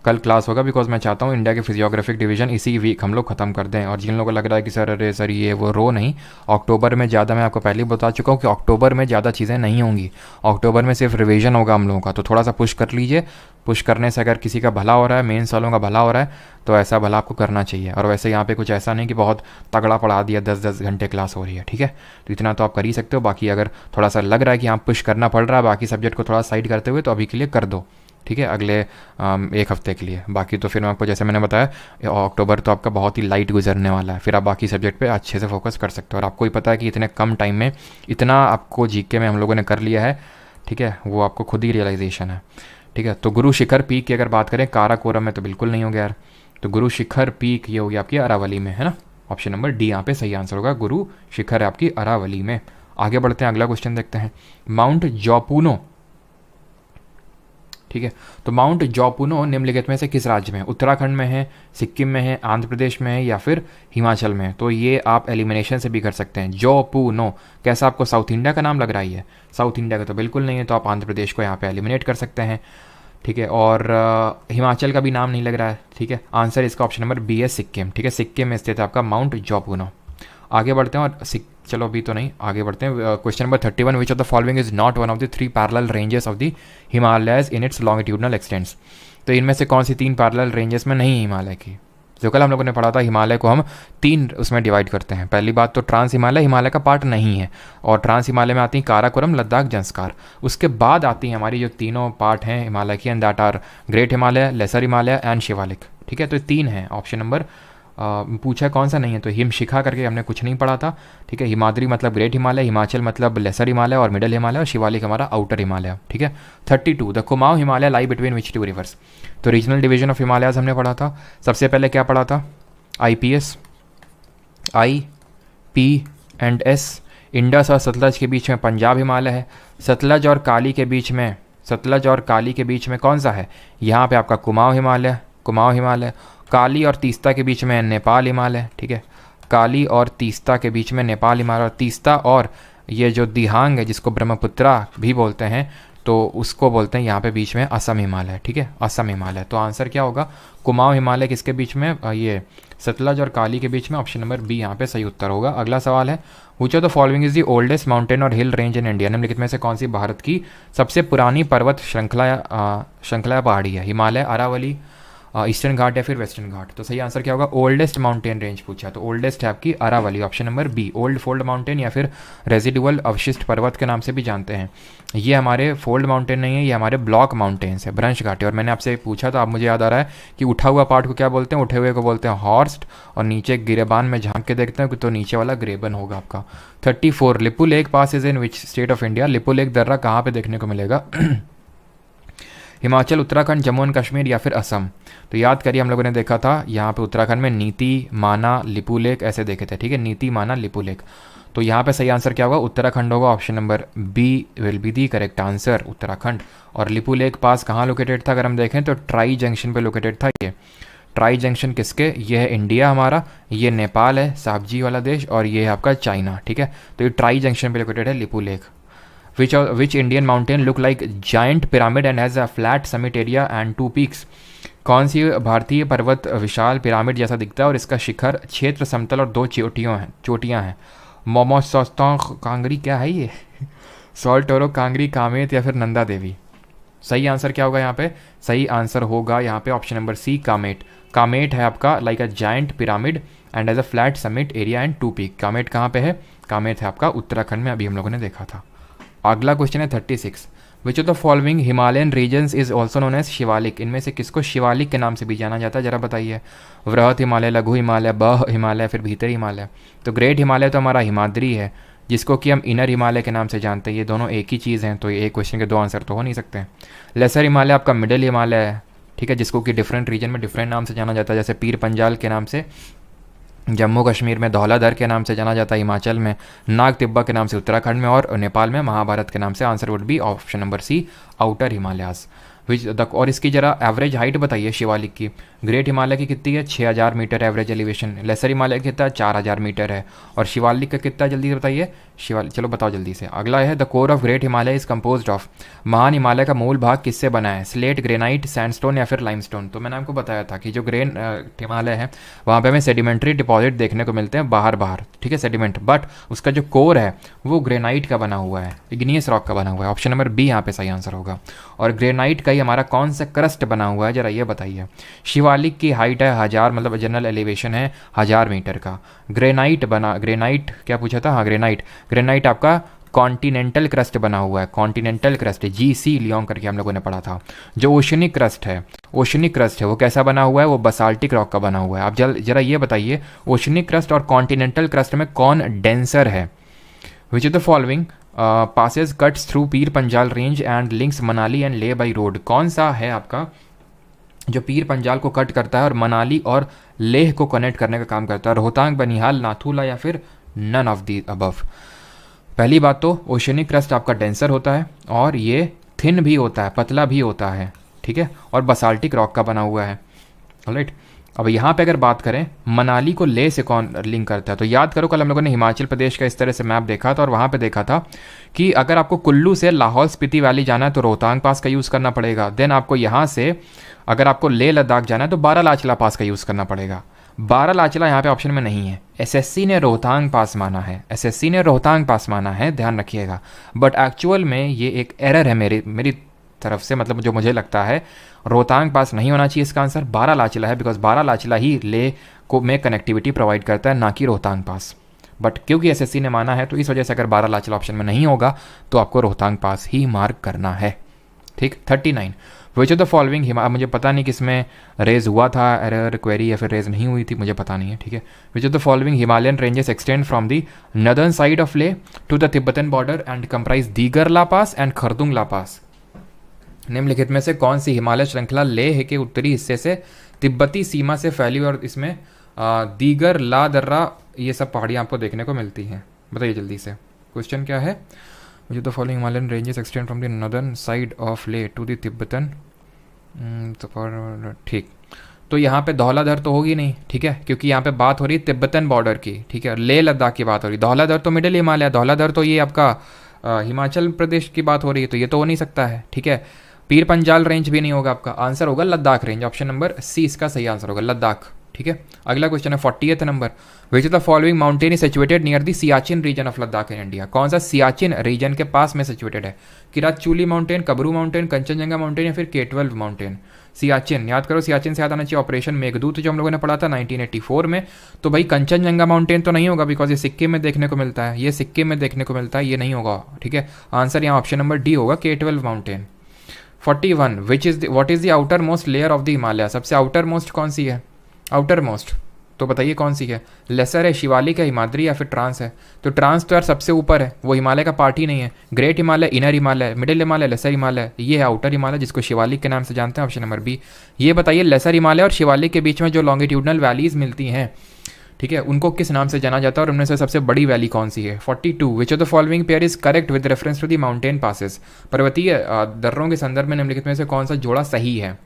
कल क्लास होगा बिकॉज मैं चाहता हूँ इंडिया के फिजियोग्राफिक डिवीजन इसी वीक हम लोग खत्म कर दें। और जिन लोगों को लग रहा है कि सर अरे सर ये वो, रो नहीं, अक्टूबर में ज़्यादा, मैं आपको पहले ही बता चुका हूँ कि अक्टूबर में ज़्यादा चीज़ें नहीं होंगी, अक्टूबर में सिर्फ रिवीजन होगा हम लोगों का, तो थोड़ा सा पुश कर लीजिए। पुश करने से अगर किसी का भला हो रहा है, मेन सालों का भला हो रहा है, तो ऐसा भला आपको करना चाहिए। और वैसे यहाँ पे कुछ ऐसा नहीं कि बहुत तगड़ा पढ़ा दिया, 10-10 घंटे क्लास हो रही है, ठीक है, तो इतना तो आप कर ही सकते हो। बाकी अगर थोड़ा सा लग रहा है कि यहाँ पुश करना पड़ रहा है बाकी सब्जेक्ट को थोड़ा साइड करते हुए, तो अभी के लिए कर दो, ठीक है, अगले एक हफ्ते के लिए। बाकी तो फिर मैं आपको जैसे मैंने बताया अक्टूबर तो आपका बहुत ही लाइट गुजरने वाला है, फिर आप बाकी सब्जेक्ट पे अच्छे से फोकस कर सकते हो। और आपको ही पता है कि इतने कम टाइम में इतना आपको जीके में हम लोगों ने कर लिया है, ठीक है, वो आपको खुद ही रियलाइजेशन है, ठीक है। तो गुरु शिखर पीक की अगर बात करें, काराकोरम में तो बिल्कुल नहीं हो गया यार, तो गुरु शिखर पीक ये होगी आपकी अरावली में, है ना। ऑप्शन नंबर डी यहाँ पे सही आंसर होगा, गुरु शिखर है आपकी अरावली में। आगे बढ़ते हैं, अगला क्वेश्चन देखते हैं। माउंट जौपुनो, ठीक है, तो माउंट जौपुनो निम्नलिखित में से किस राज्य में? उत्तराखंड में है, सिक्किम में है, आंध्र प्रदेश में है या फिर हिमाचल में? तो ये आप एलिमिनेशन से भी कर सकते हैं। जौपुनो कैसा आपको साउथ इंडिया का नाम लग रहा है? साउथ इंडिया का तो बिल्कुल नहीं है, तो आप आंध्र प्रदेश को यहाँ पे एलिमिनेट कर सकते हैं, ठीक है। और हिमाचल का भी नाम नहीं लग रहा है, ठीक है। आंसर इसका ऑप्शन नंबर बी है, सिक्किम, ठीक है, सिक्किम में स्थित है आपका माउंट जौपुनो। आगे बढ़ते हैं, और चलो अभी तो नहीं, आगे बढ़ते हैं। Question number 31, which of the following is not one of the 3 parallel ranges of the Himalayas in its longitudinal extents? तो इनमें से कौन सी 3 पैरेलल रेंजेस में नहीं है हिमालय की? जो कल हम लोगों ने पढ़ा था, हिमालय को हम 3 उसमें डिवाइड करते हैं। पहली बात तो ट्रांस हिमालय हिमालय का पार्ट नहीं है, और ट्रांस हिमालय में आती हैं काराकोरम, लद्दाख, जंस्कार। उसके बाद आती हैं हमारी जो तीनों पार्ट हैं हिमालय की, and that are great Himalaya, lesser Himalaya and Shivalik, ठीक है। तो 3 हैं। ऑप्शन नंबर पूछा कौन सा नहीं है, तो हिमशिखा करके हमने कुछ नहीं पढ़ा था, ठीक है। हिमाद्री मतलब ग्रेट हिमालय, हिमाचल मतलब लेसर हिमालय और मिडल हिमालय, और शिवालिक हमारा आउटर हिमालय, ठीक है। 32, the Kumaon Himalaya lie between which 2 reverse? तो रीजनल डिवीजन ऑफ हिमालयाज हमने पढ़ा था। सबसे पहले क्या पढ़ा था? IPS, I, P and S। Indus और सतलज के बीच में पंजाब हिमालय है, सतलज और काली के बीच में सतलज और काली के बीच में कौन सा है? यहाँ पे आपका कुमाऊं हिमालय। काली और तीस्ता के बीच में नेपाल हिमालय, ठीक है। काली और तीस्ता के बीच में नेपाल हिमालय, और तीस्ता और ये जो दिहांग है जिसको ब्रह्मपुत्रा भी बोलते हैं, तो उसको बोलते हैं यहाँ पे बीच में असम हिमालय, ठीक है, असम हिमालय। तो आंसर क्या होगा? कुमाऊं हिमालय किसके बीच में? ये सतलज और काली के बीच में। ऑप्शन नंबर बी यहाँ पे सही उत्तर होगा। अगला सवाल है, which of the following is the oldest mountain और हिल रेंज इन इंडिया? निम्नलिखित में से कौन सी भारत की सबसे पुरानी पर्वत श्रृंखला या पहाड़ी है? हिमालय, अरावली, ईस्टर्न घाट या फिर वेस्टर्न घाट? तो सही आंसर क्या होगा? ओल्डेस्ट माउंटेन रेंज पूछा, तो ओल्डेस्ट है आपकी Aravalli, option number B. Old fold mountain या फिर रेजिडुअल अवशिष्ट पर्वत के नाम से भी जानते हैं। ये हमारे फोल्ड माउंटेन नहीं है, ये हमारे ब्लॉक माउंटेन्स है, ब्रंश घाटी। और मैंने आपसे पूछा था, अब मुझे याद आ रहा है कि उठा हुआ पार्ट को क्या बोलते हैं? उठे हुए को बोलते हैं हॉर्स्ट, और नीचे गिरेबान में झांक के देखते हैं तो नीचे वाला ग्रेबन होगा आपका। 34, Lipu lake pass is in which state of India? Lipu lake दर्रा कहाँ पे देखने को मिलेगा? हिमाचल, उत्तराखंड, जम्मू एंड कश्मीर या फिर असम? तो याद करिए, हम लोगों ने देखा था यहाँ पे उत्तराखंड में नीति, माना, लिपू लेक ऐसे देखे थे, ठीक है, नीति, माना, लिपू लेक। तो यहाँ पे सही आंसर क्या होगा? उत्तराखंड होगा, option number B will be the correct answer, Uttarakhand. और लिपू लेक पास कहाँ लोकेटेड था? अगर हम देखें तो ट्राई जंक्शन पे लोकेटेड था। ये ट्राई जंक्शन किसके? ये है इंडिया हमारा, ये नेपाल है साहब वाला देश, और ये है आपका चाइना, ठीक है। तो ये ट्राई जंक्शन पे लोकेटेड है Lipu lake. Which Indian mountain look like giant pyramid and has a flat summit area and 2 peaks? कौन सी भारतीय पर्वत विशाल पिरामिड जैसा दिखता है और इसका शिखर, क्षेत्र समतल और 2 चोटियाँ हैं? मोमोसोस्टोंग कांगरी, क्या है ये? सॉल्टोरो कांगरी, कामेत या फिर नंदा देवी? सही आंसर क्या होगा यहाँ पे? सही आंसर होगा यहाँ पे option number C, Kamet. Kamet है आपका like a giant pyramid and as a flat summit area and 2 peak. Kamet कहाँ पे है? कामेट है आपका उत्तराखंड में, अभी हम लोगों ने देखा था। अगला क्वेश्चन है 36, which of the following Himalayan regions is also known as Shivalik? इनमें से किसको शिवालिक के नाम से भी जाना जाता है, जरा बताइए। वृहत हिमालय, लघु हिमालय, बह हिमालय, फिर भीतरी हिमालय? तो ग्रेट हिमालय तो हमारा हिमाद्री है, जिसको कि हम इनर हिमालय के नाम से जानते हैं। ये दोनों एक ही चीज़ हैं, तो ये एक क्वेश्चन के 2 आंसर तो हो नहीं सकते। लेसर हिमालय आपका मिडिल हिमालय है, ठीक है, जिसको कि डिफरेंट रीजन में डिफरेंट नाम से जाना जाता है, जैसे पीर पंजाल के नाम से जम्मू कश्मीर में, धौलाधर के नाम से जाना जाता है हिमाचल में, नाग तिब्बा के नाम से उत्तराखंड में, और नेपाल में महाभारत के नाम से। Answer would be option number C, outer Himalayas. और इसकी जरा एवरेज हाइट बताइए शिवालिक की। ग्रेट हिमालय की कितनी है? 6000 metre average elevation. Lesser Himalaya कितना है? 4000 मीटर है। और शिवालिक का कितना, जल्दी से बताइए। शिवालिक, चलो बताओ जल्दी से। अगला है, the core of great Himalaya is compose of? महान हिमालय का मूल भाग किससे बना है? स्लेट, ग्रेनाइट, सैंडस्टोन या फिर लाइमस्टोन? तो मैंने आपको बताया था कि जो ग्रेन हिमालय है वहाँ पे हमें सेडिमेंट्री डिपॉजिट देखने को मिलते हैं बाहर, ठीक है, सेडिमेंट, बट उसका जो कोर है वो ग्रेनाइट का बना हुआ है, इग्नियस रॉक का बना हुआ है। ऑप्शन नंबर बी यहाँ पे सही आंसर होगा। और ग्रेनाइट का ही हमारा कौन सा क्रस्ट बना हुआ है, जरा ये बताइए। शिवालिक की हाइट है 1000, मतलब जनरल एलिवेशन है 1000 मीटर का। ग्रेनाइट क्या पूछा था? हाँ, ग्रेनाइट आपका कॉन्टिनेंटल क्रस्ट बना हुआ है, कॉन्टिनेंटल क्रस्ट, GC लियोंग करके हम लोगों ने पढ़ा था। जो ओशनिक क्रस्ट है वो कैसा बना हुआ है? वो बसाल्टिक रॉक का बना हुआ है। आप जरा ये बताइए, ओशनिक क्रस्ट और कॉन्टिनेंटल क्रस्ट में कौन डेंसर है? Which of the following passes cuts through Pir Panjal range and links Manali and Leh by road? कौन सा है आपका जो पीर पंजाल को कट करता है और मनाली और लेह को कनेक्ट करने का काम करता है? रोहतांग, बनिहाल, नाथुला या फिर नन ऑफ दी अबव? पहली बात तो ओशनिक क्रस्ट आपका डेंसर होता है, और ये थिन भी होता है, पतला भी होता है, ठीक है, और बसाल्टिक रॉक का बना हुआ है। ऑलराइट, अब यहाँ पे अगर बात करें मनाली को लेह से कौन लिंक करता है, तो याद करो कल हम लोगों ने हिमाचल प्रदेश का इस तरह से मैप देखा था, और वहाँ पे देखा था कि अगर आपको कुल्लू से लाहौल स्पीति वैली जाना है तो रोहतांग पास का यूज़ करना पड़ेगा। देन आपको यहाँ से अगर आपको लेह लद्दाख जाना है तो बारालाचला पास का यूज़ करना पड़ेगा। बारालाचला यहाँ पे ऑप्शन में नहीं है, एसएससी ने रोहतांग पास माना है, ध्यान रखिएगा। बट एक्चुअल में ये एक एरर है मेरी तरफ से, मतलब जो मुझे लगता है रोहतांग पास नहीं होना चाहिए, इसका आंसर बारालाचला है, बिकॉज बारालाचला ही लेह को में कनेक्टिविटी प्रोवाइड करता है, ना कि रोहतांग पास। बट क्योंकि एसएससी ने माना है तो इस वजह से अगर बारालाचला ऑप्शन में नहीं होगा तो आपको रोहतांग पास ही मार्क करना है, ठीक। 39, विच ऑफ द फॉलोइंग, मुझे पता नहीं किसमें रेज हुआ था एरर क्वेरी या फिर रेज नहीं हुई थी, मुझे पता नहीं है, ठीक है। Which of the following Himalayan ranges extend from the northern side of Leh to the Tibetan border and comprise Digar La pass and Khardung ला पास? निम्नलिखित में से कौन सी हिमालय श्रृंखला लेह के उत्तरी हिस्से से तिब्बती सीमा से फैली और इसमें दीगर, ला दर्रा, ये सब पहाड़ियाँ आपको देखने को मिलती हैं? बताइए जल्दी से, क्वेश्चन क्या है? Which the following Himalayan ranges extend from the northern side of Leh to the Tibetan. तो ठीक, तो यहाँ पे धौलाधर तो होगी नहीं, ठीक है, क्योंकि यहाँ पे बात हो रही है तिब्बतन बॉर्डर की, ठीक है, लेह लद्दाख की बात हो रही है। धौलाधर तो मिडिल हिमालय, धौलाधर तो ये आपका हिमाचल प्रदेश की बात हो रही है, तो ये तो हो नहीं सकता है, ठीक है। पीर पंजाल रेंज भी नहीं होगा, आपका आंसर होगा Ladakh range. Option number C इसका सही आंसर होगा, लद्दाख, ठीक है। अगला क्वेश्चन है 48th number, which of the following mountain is situated near the Siachen region of Ladakh in India. कौन सा सियाचिन रीजन के पास में सिचुएटेड है? Kiratchuli mountain, Kabru mountain, Kanchenjunga mountain या फिर K12 माउंटेन। सियाचिन याद करो, सियाचिन से याद आना चाहिए ऑपरेशन मेघदूत जो हम लोगों ने पढ़ा था 1984 में। तो भाई कंचनजंगा माउंटेन तो नहीं होगा, बिकॉज ये सिक्किम में देखने को मिलता है, ये सिक्किम में देखने को मिलता है, ये नहीं होगा, ठीक है। आंसर यहाँ ऑप्शन नंबर डी होगा, K12 mountain. 41, what is the outer most layer of the Himalaya. सबसे आउटर मोस्ट कौन सी है? आउटर मोस्ट तो बताइए कौन सी है? लेसर है, शिवालिक है, हिमाद्री या फिर ट्रांस है? तो ट्रांस तो यार सबसे ऊपर है, वो हिमालय का पार्ट ही नहीं है। Great Himalaya, inner Himalaya, middle Himalaya, lesser Himalaya, ये है आउटर हिमालय जिसको शिवालिक के नाम से जानते हैं। Option number B. ये बताइए लेसर हिमालय और शिवालिक के बीच में जो लॉन्गिट्यूडनल वैलीज मिलती हैं, ठीक है, उनको किस नाम से जाना जाता है और उनमें से सबसे बड़ी वैली कौन सी है? 42, which of the following pair is correct with reference to the mountain passes. पर्वतीय दर्रों के संदर्भ में निम्नलिखित में से कौन सा जोड़ा सही है?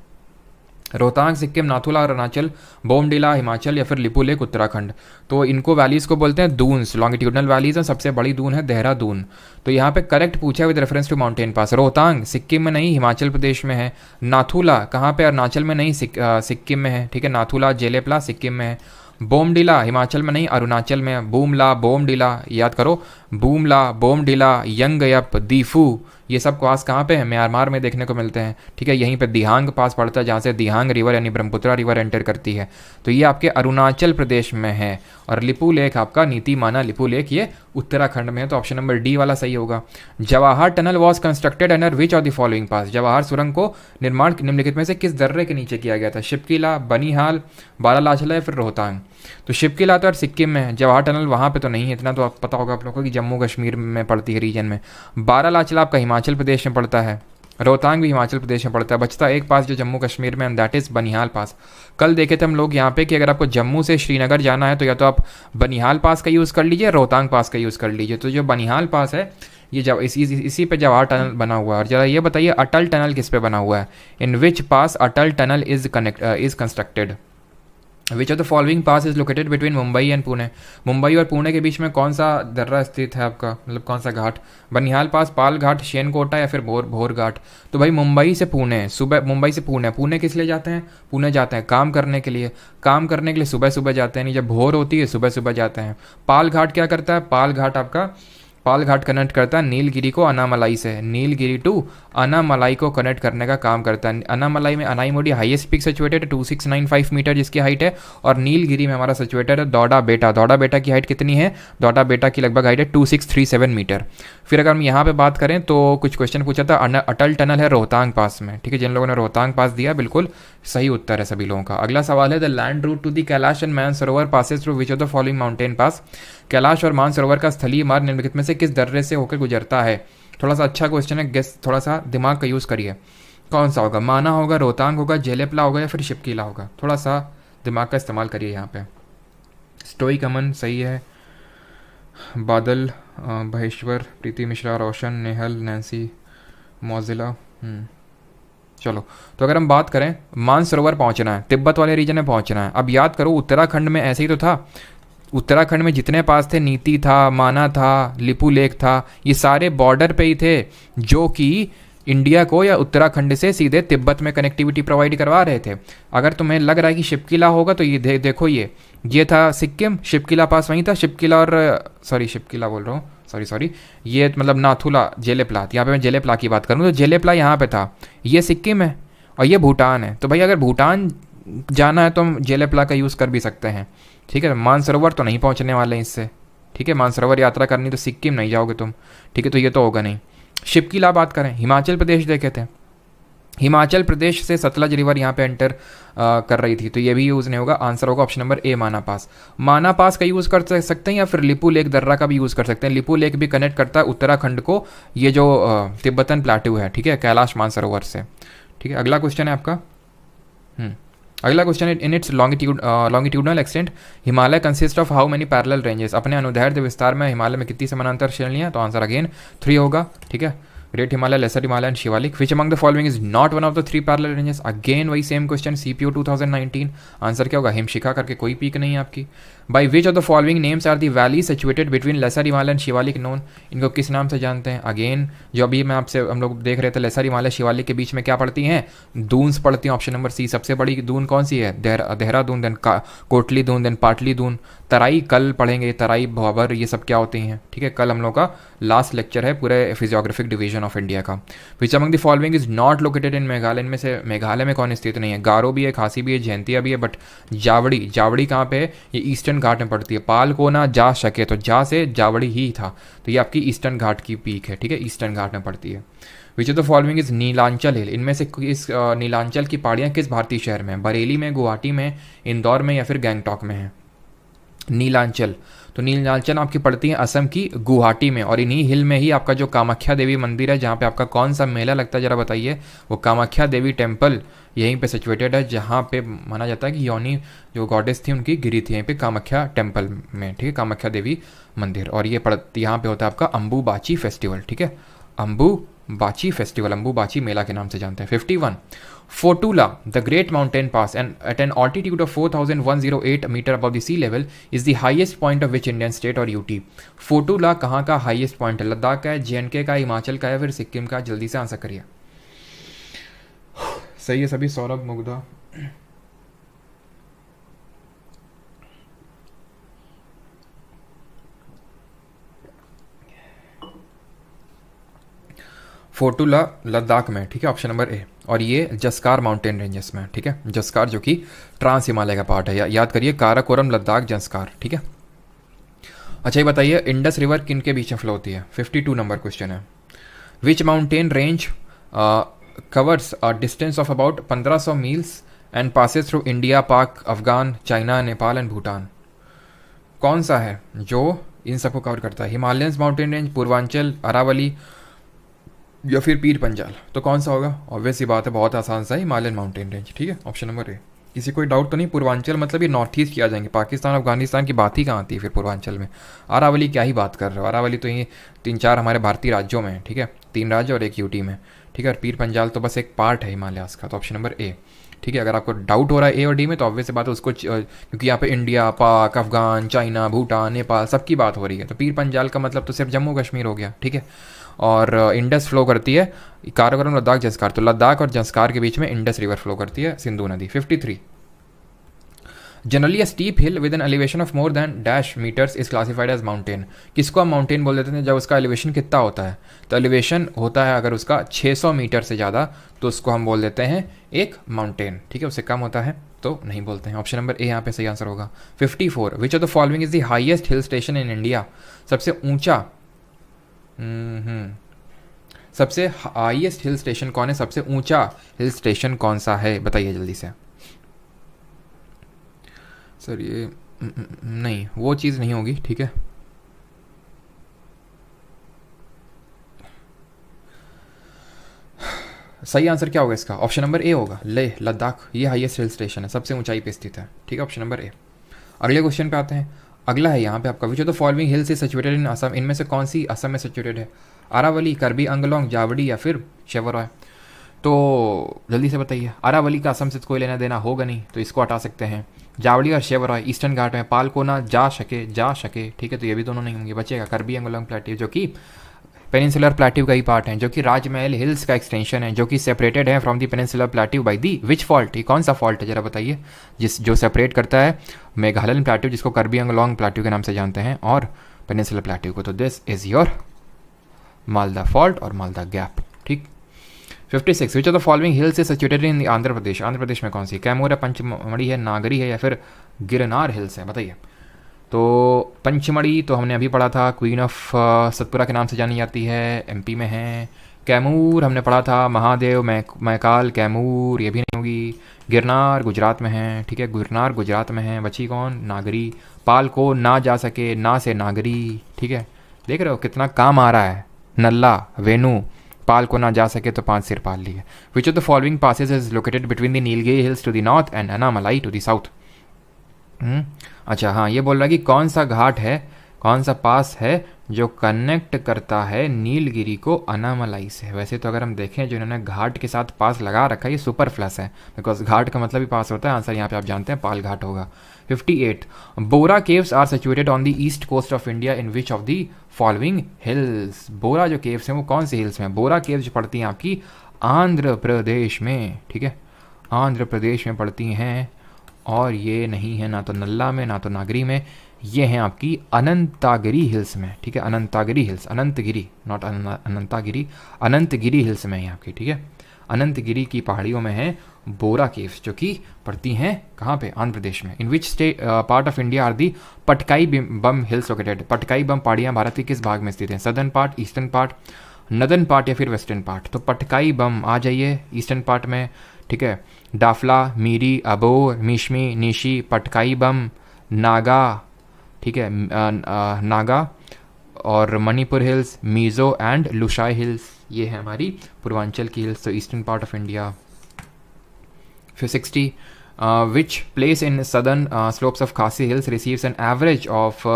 रोहतांग सिक्किम, नाथुला अरुणाचल, बोमडिला हिमाचल या फिर लिपुलेख उत्तराखंड। तो इनको वैलीज को बोलते हैं दून्स, लॉन्गिट्यूडनल वैलीज, और सबसे बड़ी दून है देहरादून। तो यहाँ पे करेक्ट पूछा है with reference to mountain pass. Rohtang Sikkim में नहीं, हिमाचल प्रदेश में है। नाथुला कहाँ पे? अरुणाचल में नहीं, सिक्किम में है, ठीक है। नाथुला जेलेपला सिक्किम में है। बोमडिला हिमाचल में नहीं, अरुणाचल में है। बूमला, बोमडिला याद करो, बूमला, बोमडिला, यंगयप, दीफू, ये सब पास कहाँ पे है? म्यांमार में देखने को मिलते हैं, ठीक है। यहीं पे दिहांग पास पड़ता है, जहाँ से दिहांग रिवर यानी ब्रह्मपुत्रा रिवर एंटर करती है, तो ये आपके अरुणाचल प्रदेश में है। और लिपू लेक आपका नीति माना लिपू लेक ये उत्तराखंड में है, तो ऑप्शन नंबर डी वाला सही होगा। Jawahar tunnel was constructed under which of the following pass. Jawahar सुरंग को निर्माण निम्नलिखित में से किस दर्रे के नीचे किया गया था? शिपकिला, बनिहाल, बारालाचला या फिर रोहतांग। तो शिपकिला तो यार सिक्किम में है, जवाहर टनल वहाँ पे तो नहीं है, इतना तो आप पता होगा आप लोगों को कि जम्मू कश्मीर में पड़ती है रीजन में। बारालाचला आपका हिमाचल प्रदेश में पड़ता है, रोहतांग भी हिमाचल प्रदेश में पड़ता है। बचता एक पास जो जम्मू कश्मीर में, एंड दैट इज़ बनिहाल पास। कल देखे थे हम लोग यहाँ पे कि अगर आपको जम्मू से श्रीनगर जाना है तो या तो आप बनिहाल पास का यूज़ कर लीजिए, रोहतांग पास का यूज़ कर लीजिए। तो जो बनिहाल पास है ये इसी पे जवाहर टनल बना हुआ है। और ज़रा ये बताइए अटल टनल किस पे बना हुआ है? In which pass Atal tunnel is constructed. Which of the following pass is located between Mumbai and Pune. Mumbai और पुणे के बीच में कौन सा दर्रा स्थित है आपका, मतलब कौन सा घाट? बनिहाल पास, पाल घाट, शेनकोटा या फिर भोर घाट। तो भाई मुंबई से पुणे, सुबह मुंबई से पुणे, पुणे किस लिए जाते हैं? पुणे जाते हैं काम करने के लिए, काम करने के लिए सुबह सुबह जाते हैं, नहीं जब भोर होती है सुबह सुबह जाते हैं। पाल घाट क्या करता है? पाल घाट आपका पाल घाट कनेक्ट करता है नीलगिरी को अनामलाई से, नीलगिरी टू अनामलाई को कनेक्ट करने का काम करता है। अनामलाई में अनाईमोडी हाईएस्ट पीक सिचुएटेड है 2695 मीटर जिसकी हाइट है, और नीलगिरी में हमारा सिचुएटेड है दौड़ा बेटा। दौड़ा बेटा की हाइट कितनी है? दौड़ा बेटा की लगभग हाइट है 2637 मीटर। फिर अगर हम यहाँ पे बात करें तो कुछ क्वेश्चन पूछा था, अटल टनल है रोहतांग पास में, ठीक है। जिन लोगों ने रोहतांग पास दिया बिल्कुल सही उत्तर है सभी लोगों का। अगला सवाल है, the land route to the Kailash and Mansarovar passes through which of the following mountain pass. Kailash और मानसरोवर का स्थलीय मार्ग निम्नलिखित में से किस दर्रे से होकर गुजरता है? थोड़ा सा अच्छा क्वेश्चन है, गेस थोड़ा सा दिमाग का यूज़ करिए। कौन सा होगा? माना होगा, रोहतांग होगा, जेलेपला होगा या फिर शिपकीला होगा? थोड़ा सा दिमाग का इस्तेमाल करिए यहाँ पे। स्टोइक अमन सही है, बादल, महेश्वर, प्रीति मिश्रा, रोशन, नेहल, नैन्सी, मौजिला। चलो, तो अगर हम बात करें मानसरोवर पहुँचना है, तिब्बत वाले रीजन में पहुँचना है। अब याद करो उत्तराखंड में ऐसे ही तो था, उत्तराखंड में जितने पास थे, नीति था, माना था, लिपू लेक था, ये सारे बॉर्डर पे ही थे जो कि इंडिया को या उत्तराखंड से सीधे तिब्बत में कनेक्टिविटी प्रोवाइड करवा रहे थे। अगर तुम्हें लग रहा है कि शिपकिला होगा तो ये देखो, ये था सिक्किम, शिपकिला पास वहीं था। शिपकिला और शिपकिला बोल रहा हूँ, सॉरी, ये मतलब नाथुला जेलेपला, यहाँ पे मैं जेलेपला की बात करूँ तो जेलेपला यहाँ पे था, ये सिक्किम है और ये भूटान है। तो भाई अगर भूटान जाना है तो हम जेलेपला का यूज़ कर भी सकते हैं, ठीक है। मानसरोवर तो नहीं पहुंचने वाले हैं इससे, ठीक है। मानसरोवर यात्रा करनी तो सिक्किम नहीं जाओगे तुम, ठीक है, तो ये तो होगा नहीं। शिपकीला बात करें, हिमाचल प्रदेश देखे थे, हिमाचल प्रदेश से सतलज रिवर यहाँ पे एंटर कर रही थी, तो ये भी यूज़ नहीं होगा। आंसर होगा ऑप्शन नंबर ए, माना पास। माना पास का यूज़ कर सकते हैं या फिर लिपू लेक दर्रा का भी यूज़ कर सकते हैं। लिपू लेक भी कनेक्ट करता है उत्तराखंड को, ये जो तिब्बतन प्लाटू है, ठीक है, कैलाश मानसरोवर से, ठीक है। अगला क्वेश्चन है आपका अगला क्वेश्चन है, इन its longitudinal extent Himalaya consist of how many parallel ranges. अपने अनुदैर्ध्य विस्तार में हिमालय में कितनी समानांतर श्रेणियां? तो आंसर अगेन 3 होगा, ठीक है। Great Himalaya, lesser Himalaya and Shivalik. Which among the following is not one of the 3 parallel ranges? Again वही सेम क्वेश्चन, सीपीओ 2019। आंसर क्या होगा? हिमशिखा करके कोई पीक नहीं है आपकी। By which of the following names are the valley situated between lesser Himalaya and Shivalik known? इनको किस नाम से जानते हैं? अगेन जो अभी मैं आपसे हम लोग देख रहे थे, लेसर हिमालय शिवालिक के बीच में क्या पड़ती हैं? दून्स पड़ती हैं। Option number C. सबसे बड़ी दून कौन सी है? Dehradun, then Kotli Dun, then Patli Dun. तराई कल पढ़ेंगे, तराई भाबर ये सब क्या होती हैं, ठीक है। कल हम लोग का लास्ट लेक्चर है पूरे फिजियोग्राफिक डिवीजन ऑफ इंडिया का। विच among the following is not located in Meghalaya? इनमें से मेघालय में कौन स्थित नहीं है? गारो भी है, खासी भी है, जयंतिया भी है, बट जावड़ी कहाँ पे है? ये ईस्टर्न घाट में पड़ती है। पाल को ना जा सके, तो जा से जावड़ी ही था, तो ये आपकी ईस्टर्न घाट की पीक है, ठीक है, ईस्टर्न घाट में पड़ती है। Which of the following is Nilanchal hill? इनमें से इस नीलांचल की पहाड़ियाँ किस भारतीय शहर में? बरेली में, गुवाहाटी में, इंदौर में या फिर गैंगटॉक में है? नीलांचल, तो नीलांचल आपकी पड़ती है असम की गुवाहाटी में, और इन्हीं हिल में ही आपका जो कामाख्या देवी मंदिर है, जहाँ पे आपका कौन सा मेला लगता है जरा बताइए? वो कामाख्या देवी टेम्पल यहीं पे सिचुएटेड है, जहाँ पे माना जाता है कि योनी जो गॉडेस थी उनकी गिरी थी यहीं पे कामाख्या टेम्पल में, ठीक है, कामाख्या देवी मंदिर। और ये यहाँ पे होता है आपका अम्बुबाची फेस्टिवल, ठीक है, अम्बुबाची फेस्टिवल, अम्बुबाची मेला के नाम से जानते हैं। 51 Fotula, the great mountain pass, and at an altitude of 4,108 meter above the sea level, is the highest point of which Indian state or UT? Fotula कहाँ का हाईएस्ट पॉइंट है? लद्दाख का है, जेएनके का, हिमाचल का है, फिर सिक्किम का? जल्दी से आंसर करिए। सही है सभी। सौरभ मुग्धा, फोटूला लद्दाख में, ठीक है, ऑप्शन नंबर ए। और ये जस्कार माउंटेन रेंजेस में, ठीक है, जस्कार जो कि ट्रांस हिमालय का पार्ट है, याद करिए, काराकोरम, लद्दाख, जस्कार, ठीक है। अच्छा ये बताइए, इंडस रिवर किन के बीच में फ्लो होती है? 52 नंबर क्वेश्चन है। Which mountain range covers a distance of about 1500 miles and passes through India, Pak, Afghan, China, Nepal and Bhutan? कौन सा है जो इन सबको कवर करता है? हिमालयन माउंटेन रेंज, पूर्वांचल, अरावली या फिर पीर पंजाल? तो कौन सा होगा? ऑब्वियस सी बात है, बहुत आसान सा है, हिमालयन माउंटेन रेंज, ठीक है, ऑप्शन नंबर ए। किसी कोई डाउट तो नहीं? पूर्वांचल मतलब ये नॉर्थ ईस्ट की आ जाएंगे, पाकिस्तान अफगानिस्तान की बात ही कहाँ आती है फिर पूर्वांचल में? अरावली क्या ही बात कर रहे हो, अरावली तो ये 3-4 हमारे भारतीय राज्यों में, ठीक है, 3 राज्य और 1 यूटी में, ठीक है। और पीर पंजाल तो बस एक पार्ट है हिमालयास का, तो ऑप्शन नंबर ए, ठीक है। अगर आपको डाउट हो रहा है ए और डी में, तो ऑब्वियस बात है उसको, क्योंकि यहाँ पे इंडिया, पाक, अफगान, चाइना, भूटान, नेपाल सबकी बात हो रही है, तो पीर पंजाल का मतलब तो सिर्फ जम्मू कश्मीर हो गया, ठीक है। और इंडस फ्लो करती है काराकोरम, लद्दाख, जंस्कार, तो लद्दाख और जंस्कार के बीच में इंडस रिवर फ्लो करती है, सिंधु नदी। 53 generally a steep hill with an elevation of more than dash metres is classified as mountain? किसको हम माउंटेन बोल देते हैं जब उसका एलिवेशन कितना होता है? तो एलिवेशन होता है अगर उसका 600 मीटर से ज़्यादा, तो उसको हम बोल देते हैं एक माउंटेन, ठीक है। उससे कम होता है तो नहीं बोलते हैं। ऑप्शन नंबर ए यहाँ पे सही आंसर होगा। 54 विच of the following is the highest hill station in India? सबसे ऊंचा सबसे हाईएस्ट हिल स्टेशन कौन है? सबसे ऊंचा हिल स्टेशन कौन सा है? बताइए जल्दी से। सर ये नहीं, वो चीज़ नहीं होगी, ठीक है। सही आंसर क्या होगा इसका? ऑप्शन नंबर ए होगा, लेह लद्दाख, ये हाईएस्ट हिल स्टेशन है, सबसे ऊंचाई पे स्थित है, ठीक है, ऑप्शन नंबर ए। अगले क्वेश्चन पे आते हैं। अगला है यहाँ पे आपका, विच of the following hills is situated इन असम? इनमें से कौन सी असम में सिचुएटेड है? अरावली, करबी अंगलोंग, जावड़ी या फिर शेवरॉय? तो जल्दी से बताइए। अरावली का असम से कोई लेना देना होगा नहीं, तो इसको हटा सकते हैं। जावड़ी और शेवरॉय ईस्टर्न घाट में, पाल को ना जा सके, ठीक है, तो ये भी दोनों नहीं होंगे। बचेगा करबी अंगलोंग प्लेट्यू, जो कि पेनिनसुलर प्लेट्यू का ही पार्ट है, जो कि राजमहल हिल्स का एक्सटेंशन है, जो कि सेपरेटेड है from the peninsular plateau by the which fault? ये कौन सा फॉल्ट है जरा बताइए, जो सेपरेट करता है मेघालयन प्लेट्यू, जिसको करबी अंगलोंग प्लेट्यू के नाम से जानते हैं, और पेनिनसुलर प्लेट्यू को? तो this is your Malda fault और मालदा गैप, ठीक। 56 which of the following hills is situated in Andhra Pradesh? Andhra प्रदेश में कौन सी? कैमूर है, पंचमढ़ी है, नागरी है या फिर गिरनार हिल्स है? बताइए। तो पंचमढ़ी तो हमने अभी पढ़ा था, क्वीन ऑफ सतपुरा के नाम से जानी जाती है, एमपी में है। कैमूर हमने पढ़ा था, महादेव, मैकाल, कैमूर, ये भी नहीं होगी। गिरनार गुजरात में है, ठीक है, गिरनार गुजरात में है। बची कौन? नागरी। पाल को ना जा सके, ना से नागरी, ठीक है। देख रहे हो कितना काम आ रहा है? नल्ला, वेणु, पाल को ना जा सके तो 5 सिर पाल लिए। Which of the following passes is located between the Nilgiri hills to the north and Anamalai to the south. अच्छा हाँ, ये बोल रहा है कि कौन सा घाट है, कौन सा पास है जो कनेक्ट करता है नीलगिरी को अनामलाई से। वैसे तो अगर हम देखें जो इन्होंने घाट के साथ पास लगा रखा है ये सुपर फ्लस है, बिकॉज घाट का मतलब ही पास होता है। आंसर यहाँ पे आप जानते हैं पाल घाट होगा। 58 Borra caves are situated on the east coast of India in which of the following hills. Borra जो केव्स हैं वो कौन से हिल्स में? बोरा केव्स पड़ती हैं आपकी आंध्र प्रदेश में, ठीक है, आंध्र प्रदेश में पड़ती हैं। और ये नहीं है ना तो नल्ला में ना तो नागरी में, ये हैं आपकी अनंतागिरी हिल्स में, ठीक है, Anantagiri hills, Anantagiri not Anantagiri, Anantagiri hills में है आपकी, ठीक है, अनंतगिरी की पहाड़ियों में है बोरा केव्स जो कि पड़ती हैं कहाँ पे? आंध्र प्रदेश में। In which state part of India are the Patkai Bum hills located. Patkai Bum पहाड़ियाँ भारत के किस भाग में स्थित हैं? Southern part, eastern part, northern part या फिर वेस्टर्न पार्ट? तो पटकाई बम आ जाइए ईस्टर्न पार्ट में, ठीक है। डाफला, मीरी, अबोर, मिशमी, निशी, पटकाई बम, नागा, ठीक है, नागा और Manipur hills, Mizo and Lushai hills, ये है हमारी पूर्वांचल की हिल्स, तो ईस्टर्न पार्ट ऑफ इंडिया। फिर 60 which place in southern slopes of Khasi hills receives an average of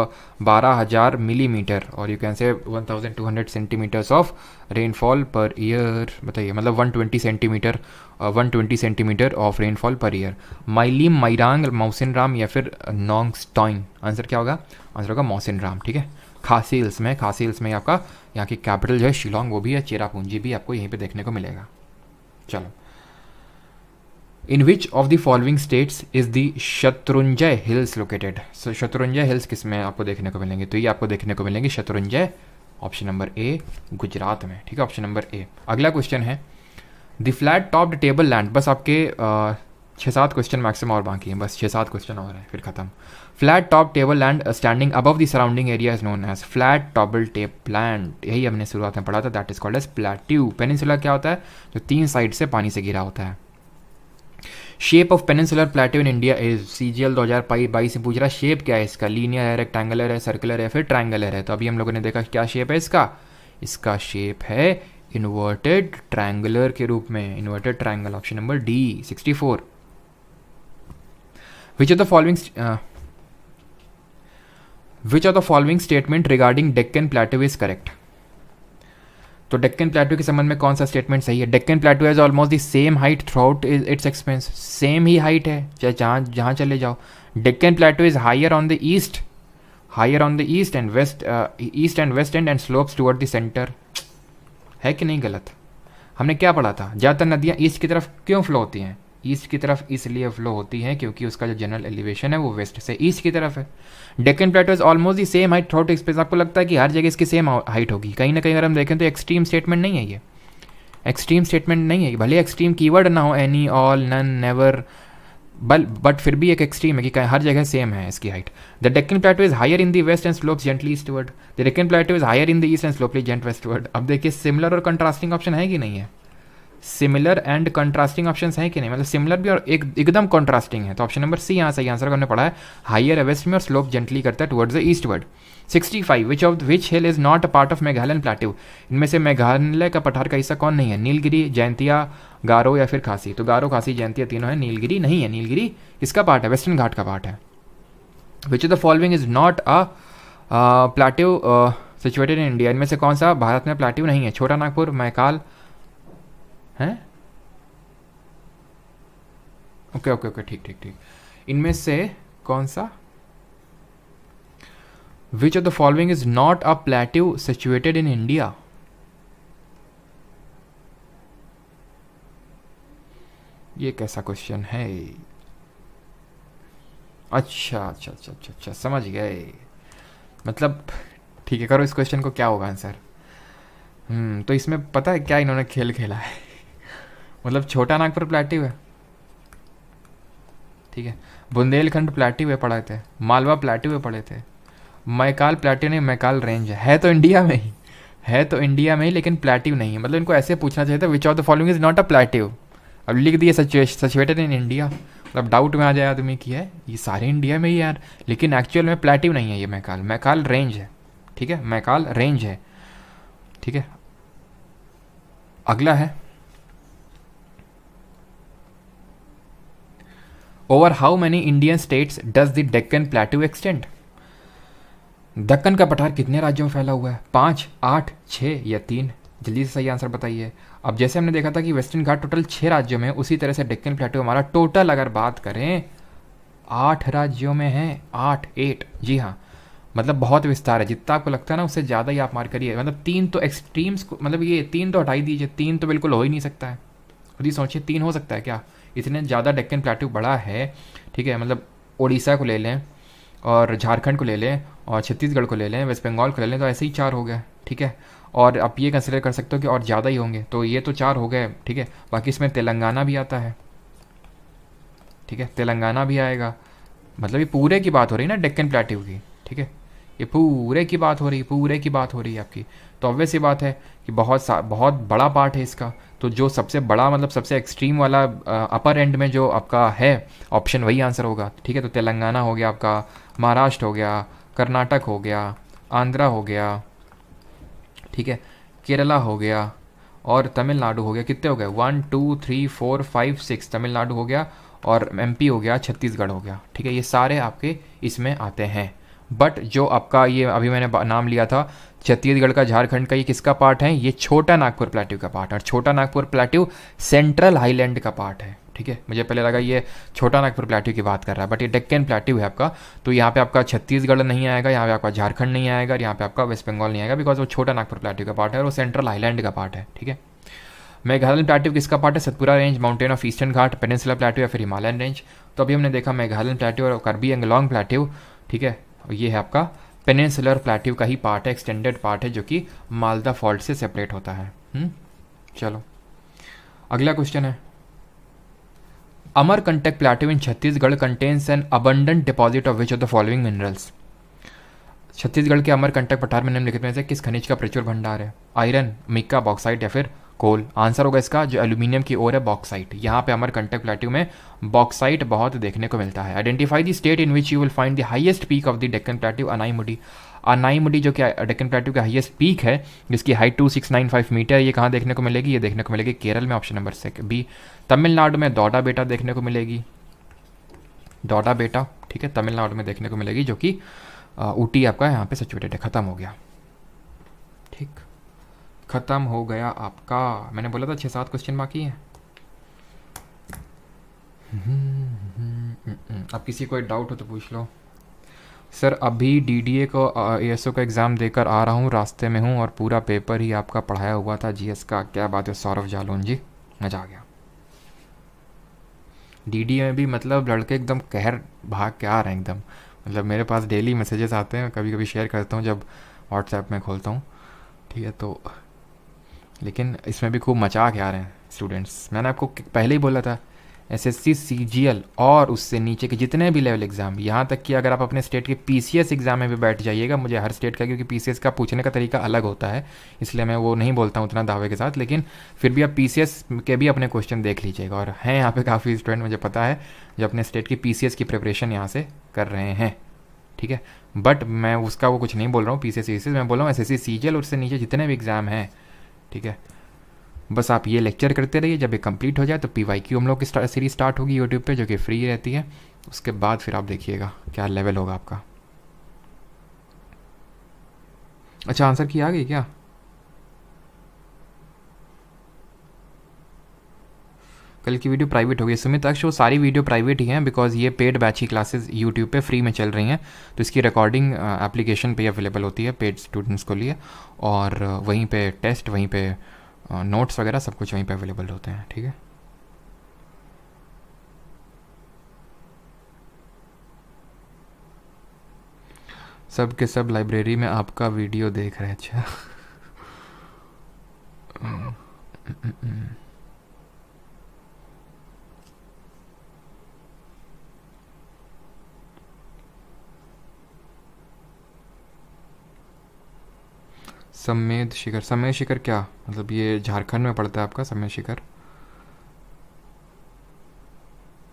12,000 millimetre और you can say 1,200 centimetres of rainfall per year. बताइए, मतलब 120 centimetre, 120 centimetre of rainfall per year. Mylliem, Mairang, Mawsynram या फिर नोंगस्टॉइन? Answer क्या होगा? Answer होगा मौसिनराम, ठीक है। खासी हिल्स में, खासी हिल्स में आपका यहाँ की कैपिटल जो है शिलोंग, वो भी है, चेरापूंजी भी आपको यहीं पे देखने को मिलेगा। चलो, in which of the following states is the Shatrunjay hills located? So Shatrunjay hills किस में आपको देखने को मिलेंगे? तो ये आपको देखने को मिलेंगे Shatrunjay, option number A, Gujarat में, ठीक है, ऑप्शन नंबर ए। अगला क्वेश्चन है the flat topped table land. बस आपके 6-7 क्वेश्चन मैक्सिमम और बाकी हैं, बस 6-7 क्वेश्चन और हैं फिर खत्म। Flat top table land standing above the surrounding area is known as flat topped table land. यही हमने शुरुआत में पढ़ा था, that is called as plateau. Peninsula क्या होता है? जो 3 साइड से पानी से घिरा होता है। Shape of peninsular plateau in India is, CGL 2022 से पूछ रहा है शेप क्या है इसका, लीनियर है, रेक्टेंगुलर है, सर्कुलर है, फिर ट्रायंगुलर है। तो अभी हम लोगों ने देखा क्या शेप है इसका, इसका शेप है इन्वर्टेड ट्रायंगुलर के रूप में, inverted triangle, option number D. 64 which of the following statement regarding Deccan plateau is correct? तो डेक्कन प्लेट्यू के संबंध में कौन सा स्टेटमेंट सही है? Deccan plateau has almost the same height throughout its expanse. Same ही हाइट है चाहे जहाँ चले जाओ। Deccan plateau is higher on the east, higher on the east and west and slopes toward the centre. है कि नहीं गलत? हमने क्या पढ़ा था? ज़्यादातर नदियाँ ईस्ट की तरफ क्यों फ्लो होती हैं? ईस्ट की तरफ इसलिए फ्लो होती हैं क्योंकि उसका जो जनरल एलिवेशन है वो वेस्ट से ईस्ट की तरफ है। Deccan plateau is almost the same height throughout space. आपको लगता है कि हर जगह इसकी सेम हाइट होगी? कहीं ना कहीं अगर हम देखें तो एक्सट्रीम स्टेटमेंट नहीं है ये, एक्सट्रीम स्टेटमेंट नहीं है ये। भले एक्सट्रीम कीवर्ड ना हो, any, all, none, never, but फिर भी एक एक्सट्रीम है कि हर जगह सेम है इसकी height. The Deccan plateau is higher in the west and slopes gently eastward. The Deccan plateau is higher in the east and slopely gent westward. अब देखिए सिमिलर और कंट्रास्टिंग ऑप्शन है कि नहीं है? सिमिलर एंड कंट्रास्टिंग ऑप्शंस हैं कि नहीं? मतलब सिमिलर भी और एकदम कंट्रास्टिंग है। तो ऑप्शन नंबर सी यहाँ सही आंसर हमने पढ़ा है, हायर है वेस्ट में और स्लोप जेंटली करता है towards the eastward. 65 which hill is not a part of Meghalayan plateau? इनमें से मेघालय का पठार का हिस्सा कौन नहीं है? नीलगिरी, जयंतिया, गारो या फिर खासी? तो गारो, खासी, जयंतिया तीनों है, नीलगिरी नहीं है। नीलगिरी किसका पार्ट है? वेस्टर्न घाट का पार्ट है। Which of the following is not a plateau situated in India? इनमें से कौन सा भारत में प्लेट्यू नहीं है? छोटा नागपुर, मैकाल हैं? ओके ओके ओके, ठीक ठीक ठीक। इनमें से कौन सा? विच of the following is not a plateau situated in India? ये कैसा क्वेश्चन है? अच्छा अच्छा अच्छा अच्छा अच्छा, समझ गए। मतलब ठीक है, करो इस क्वेश्चन को, क्या होगा आंसर? तो इसमें पता है क्या इन्होंने खेल खेला है? मतलब छोटा नागपुर प्लेट्यू है, ठीक है, बुंदेलखंड प्लेट्यू है पढ़े थे, मालवा प्लेट्यू है पढ़े थे, मैकाल प्लेट्यू नहीं, मैकाल रेंज है तो इंडिया में ही, है तो इंडिया में ही, लेकिन प्लेट्यू नहीं है। मतलब इनको ऐसे पूछना चाहिए था, विच of the following is not a plateau. अब लिख दिए सिचुएटेड इन इंडिया, मतलब डाउट में आ जाए आदमी की है ये सारे इंडिया में ही यार, लेकिन एक्चुअल में प्लेट्यू नहीं है ये मैकाल, मैकाल रेंज है, ठीक है, मैकाल रेंज है, ठीक है। अगला है, over how many Indian states does the Deccan plateau extend? Deccan का पठार कितने राज्यों में फैला हुआ है? 5, 8, 6 या 3? जल्दी से सही आंसर बताइए। अब जैसे हमने देखा था कि वेस्टर्न घाट टोटल 6 राज्यों में, उसी तरह से डेक्कन प्लेट्यू हमारा टोटल अगर बात करें 8 राज्यों में है। 8, जी हाँ, मतलब बहुत विस्तार है। जितना आपको लगता है ना उससे ज़्यादा ही आप मार करिए। मतलब 3 तो एक्सट्रीम्स, मतलब ये 3 तो हटा ही दीजिए, 3 तो बिल्कुल हो ही नहीं सकता है। खुद ही सोचिए 3 हो सकता है क्या? इतने ज़्यादा डेक्कन प्लेट्यू बड़ा है, ठीक है। मतलब उड़ीसा को ले लें और झारखंड को ले लें और छत्तीसगढ़ को ले लें, वेस्ट बंगाल को ले लें, तो ऐसे ही 4 हो गए, ठीक है। और आप ये कंसिडर कर सकते हो कि और ज़्यादा ही होंगे, तो ये तो 4 हो गए, ठीक है। बाकी इसमें तेलंगाना भी आता है, ठीक है, तेलंगाना भी आएगा। मतलब ये पूरे की बात हो रही है ना डेक्कन प्लेट्यू की, ठीक है। ये पूरे की बात हो रही है, पूरे की बात हो रही है आपकी। तो ऑब्वियस सी बात है कि बहुत बड़ा पार्ट है इसका। तो जो सबसे बड़ा, मतलब सबसे एक्सट्रीम वाला अपर एंड में जो आपका है ऑप्शन, वही आंसर होगा, ठीक है। तो तेलंगाना हो गया आपका, महाराष्ट्र हो गया, कर्नाटक हो गया, आंध्रा हो गया, ठीक है, केरला हो गया और तमिलनाडु हो गया। कितने हो गए? 1, 2, 3, 4, 5, 6 तमिलनाडु हो गया और एमपी हो गया, छत्तीसगढ़ हो गया, ठीक है। ये सारे आपके इसमें आते हैं। बट जो आपका ये अभी मैंने नाम लिया था छत्तीसगढ़ का, झारखंड का, ये किसका पार्ट है? ये छोटा नागपुर प्लेट्यू का पार्ट है। और छोटा नागपुर प्लेट्यू सेंट्रल हाईलैंड का पार्ट है, ठीक है। मुझे पहले लगा ये छोटा नागपुर प्लेट्यू की बात कर रहा है, बट ये डेक्कन प्लेट्यू है आपका। तो यहाँ पे आपका छत्तीसगढ़ नहीं आएगा, यहाँ पे आपका झारखंड नहीं आएगा और यहाँ पे आपका वेस्ट बंगाल नहीं आएगा, बिकॉज वो छोटा नागपुर प्लेट्यू का पार्ट है और वो सेंट्रल हाईलैंड का पार्ट है, ठीक है। मेघालय प्लेट्यू किसका पार्ट है? Satpura range, mountain of eastern Ghat, peninsula plateau या फिर हिमालयन रेंज? तो अभी हमने देखा मेघालय प्लेट्यू और कार्बी एंगलोंग प्लेट्यू, ठीक है। ये है आपका पेनिनसुलर प्लेट्यू का ही पार्ट है, एक्सटेंडेड पार्ट है, जो कि मालदा फॉल्ट से सेपरेट होता है। चलो अगला क्वेश्चन है, Amarkantak plateau in Chhattisgarh contains an abundant deposit of which of the following minerals? Chhattisgarh के अमरकंटक पठार में निम्नलिखित में से किस खनिज का प्रचुर भंडार है? आयरन, मिक्का, बॉक्साइट या फिर कोल? आंसर होगा इसका जो एल्यूमिनियम की ओर है, बॉक्साइट। यहाँ पे अमरकंटक प्लेट्यू में बॉक्साइट बहुत देखने को मिलता है। Identify the state in which you will find the highest peak of the Deccan plateau, Anaimudi. Anaimudi जो कि डेक्कन प्लेट्यू का हाईएस्ट पीक है, जिसकी हाइट 2695 मीटर, ये कहाँ देखने को मिलेगी? ये देखने को मिलेगी केरल में, ऑप्शन नंबर बी। तमिलनाडु में दौडा बेटा देखने को मिलेगी, दौडा बेटा, ठीक है, तमिलनाडु में देखने को मिलेगी, जो कि ऊटी आपका यहाँ पे सिचुएटेड है। खत्म हो गया, ठीक, खत्म हो गया आपका। मैंने बोला था 6-7 क्वेश्चन बाकी हैं। अब किसी को डाउट हो तो पूछ लो। सर अभी डीडीए को एएसओ का एग्ज़ाम देकर आ रहा हूँ, रास्ते में हूँ और पूरा पेपर ही आपका पढ़ाया हुआ था जीएस का। क्या बात है सौरभ जालौन जी, मज़ा आ गया। डीडीए में भी मतलब लड़के एकदम कहर भाग के आ रहे हैं एकदम। मतलब मेरे पास डेली मैसेजेस आते हैं, कभी कभी शेयर करता हूँ जब व्हाट्सएप में खोलता हूँ, ठीक है। तो लेकिन इसमें भी खूब मचा के आ रहे हैं स्टूडेंट्स। मैंने आपको पहले ही बोला था, एसएससी, सीजीएल और उससे नीचे के जितने भी लेवल एग्ज़ाम, यहाँ तक कि अगर आप अपने स्टेट के पीसीएस एग्ज़ाम में भी बैठ जाइएगा, मुझे हर स्टेट का, क्योंकि पीसीएस का पूछने का तरीका अलग होता है, इसलिए मैं वो नहीं बोलता हूँ उतना दावे के साथ, लेकिन फिर भी आप पीसीएस के भी अपने क्वेश्चन देख लीजिएगा। और हैं यहाँ पे काफ़ी स्टूडेंट, मुझे पता है, जो अपने स्टेट की पीसीएस की प्रिपरेशन यहाँ से कर रहे हैं, ठीक है। बट मैं उसका वो कुछ नहीं बोल रहा हूँ पीसीएस, मैं बोल रहा हूँ एसएससी, सीजीएल और उससे नीचे जितने भी एग्ज़ाम हैं, ठीक है। बस आप ये लेक्चर करते रहिए, जब ये कंप्लीट हो जाए तो पीवाईक्यू हम लोग की सीरीज स्टार्ट होगी यूट्यूब पे, जो कि फ्री रहती है। उसके बाद फिर आप देखिएगा क्या लेवल होगा आपका। अच्छा आंसर की आ गई क्या? कल की वीडियो प्राइवेट हो गई सुमित अक्ष, वो सारी वीडियो प्राइवेट ही हैं, बिकॉज ये पेड बैच की क्लासेस यूट्यूब पे फ्री में चल रही हैं। तो इसकी रिकॉर्डिंग एप्लीकेशन पे अवेलेबल होती है पेड स्टूडेंट्स को लिए, और वहीं पे टेस्ट, वहीं पे नोट्स वगैरह सब कुछ वहीं पे अवेलेबल होते हैं, ठीक है। सब के सब लाइब्रेरी में आपका वीडियो देख रहे हैं। अच्छा समेत शिखर, समेत शिखर क्या मतलब? ये झारखंड में पड़ता है आपका समेत शिखर?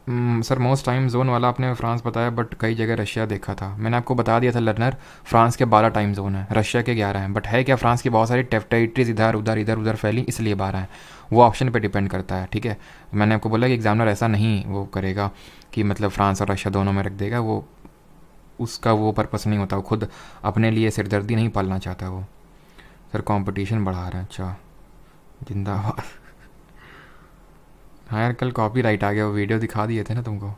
सर मोस्ट टाइम जोन वाला आपने फ्रांस बताया, बट कई जगह रशिया देखा था। मैंने आपको बता दिया था लर्नर, फ्रांस के 12 टाइम जोन है, रशिया के 11 हैं। बट है क्या, फ्रांस की बहुत सारी टेरिटरीज इधर उधर इधर उधर फैली, इसलिए 12 हैं। वो ऑप्शन पे डिपेंड करता है, ठीक है। मैंने आपको बोला कि एग्जामिनर ऐसा नहीं वो करेगा कि मतलब फ्रांस और रशिया दोनों में रख देगा, वो उसका वो पर्पस नहीं होता, वो खुद अपने लिए सिरदर्दी नहीं पालना चाहता वो। सर कंपटीशन बढ़ा रहे हैं, अच्छा जिंदाबाद। हाँ यार, कल कॉपीराइट आ गया, वो वीडियो दिखा दिए थे ना तुमको।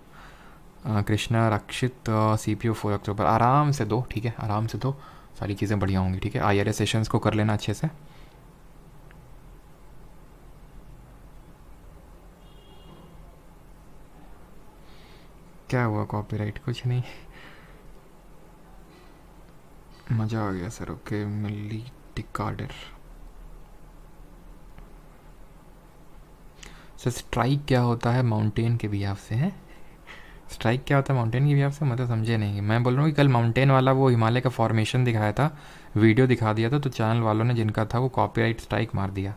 कृष्णा रक्षित, CPU 4 अक्टूबर। आराम से दो, ठीक है, आराम से दो, सारी चीज़ें बढ़िया होंगी, ठीक है। IRS सेशंस को कर लेना अच्छे से। क्या हुआ कॉपीराइट, कुछ नहीं, मज़ा आ गया सर। ओके, मिली टिकाडर। सर स्ट्राइक क्या होता है माउंटेन के बिहाफ से है? स्ट्राइक क्या होता है माउंटेन की बिहाफ से, मतलब समझे नहीं। मैं बोल रहा हूँ कि कल माउंटेन वाला वो हिमालय का फॉर्मेशन दिखाया था, वीडियो दिखा दिया था, तो चैनल वालों ने जिनका था वो कॉपीराइट स्ट्राइक मार दिया।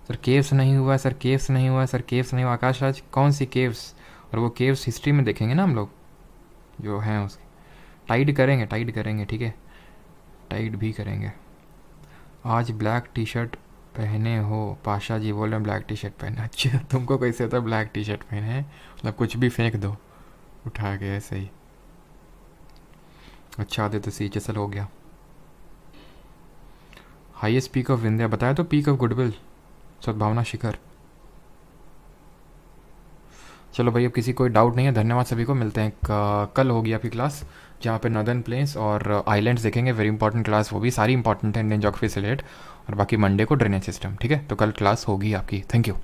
सर केव्स नहीं हुआ, सर केव्स नहीं हुआ, सर केव्स नहीं हुआ। आकाश राज कौन सी केव्स? और वो केव्स हिस्ट्री में देखेंगे ना हम लोग जो हैं उसकी। टाइड करेंगे, टाइड करेंगे, ठीक है, टाइड भी करेंगे। आज ब्लैक टी शर्ट पहने हो? पाशा जी बोल रहे हैं ब्लैक टी शर्ट पहने। अच्छा, तुमको कैसे होता है ब्लैक टी शर्ट पहने हैं, मतलब कुछ भी फेंक दो उठा के ऐसे ही। अच्छा आदित्य CHSL हो गया। हाईएस्ट पीक ऑफ विंध्या बताया तो, पीक ऑफ गुडविल सद्भावना शिखर। चलो भाई, अब किसी कोई डाउट नहीं है। धन्यवाद सभी को, मिलते हैं कल होगी आपकी क्लास, जहाँ पे नॉर्दर्न प्लेन्स और आइलैंड्स देखेंगे। वेरी इंपॉर्टेंट क्लास, वो भी सारी इंपॉर्टेंट है इंडियन ज्योग्राफी से रिलेटेड। और बाकी मंडे को ड्रेनेज सिस्टम, ठीक है। तो कल क्लास होगी आपकी। Thank you.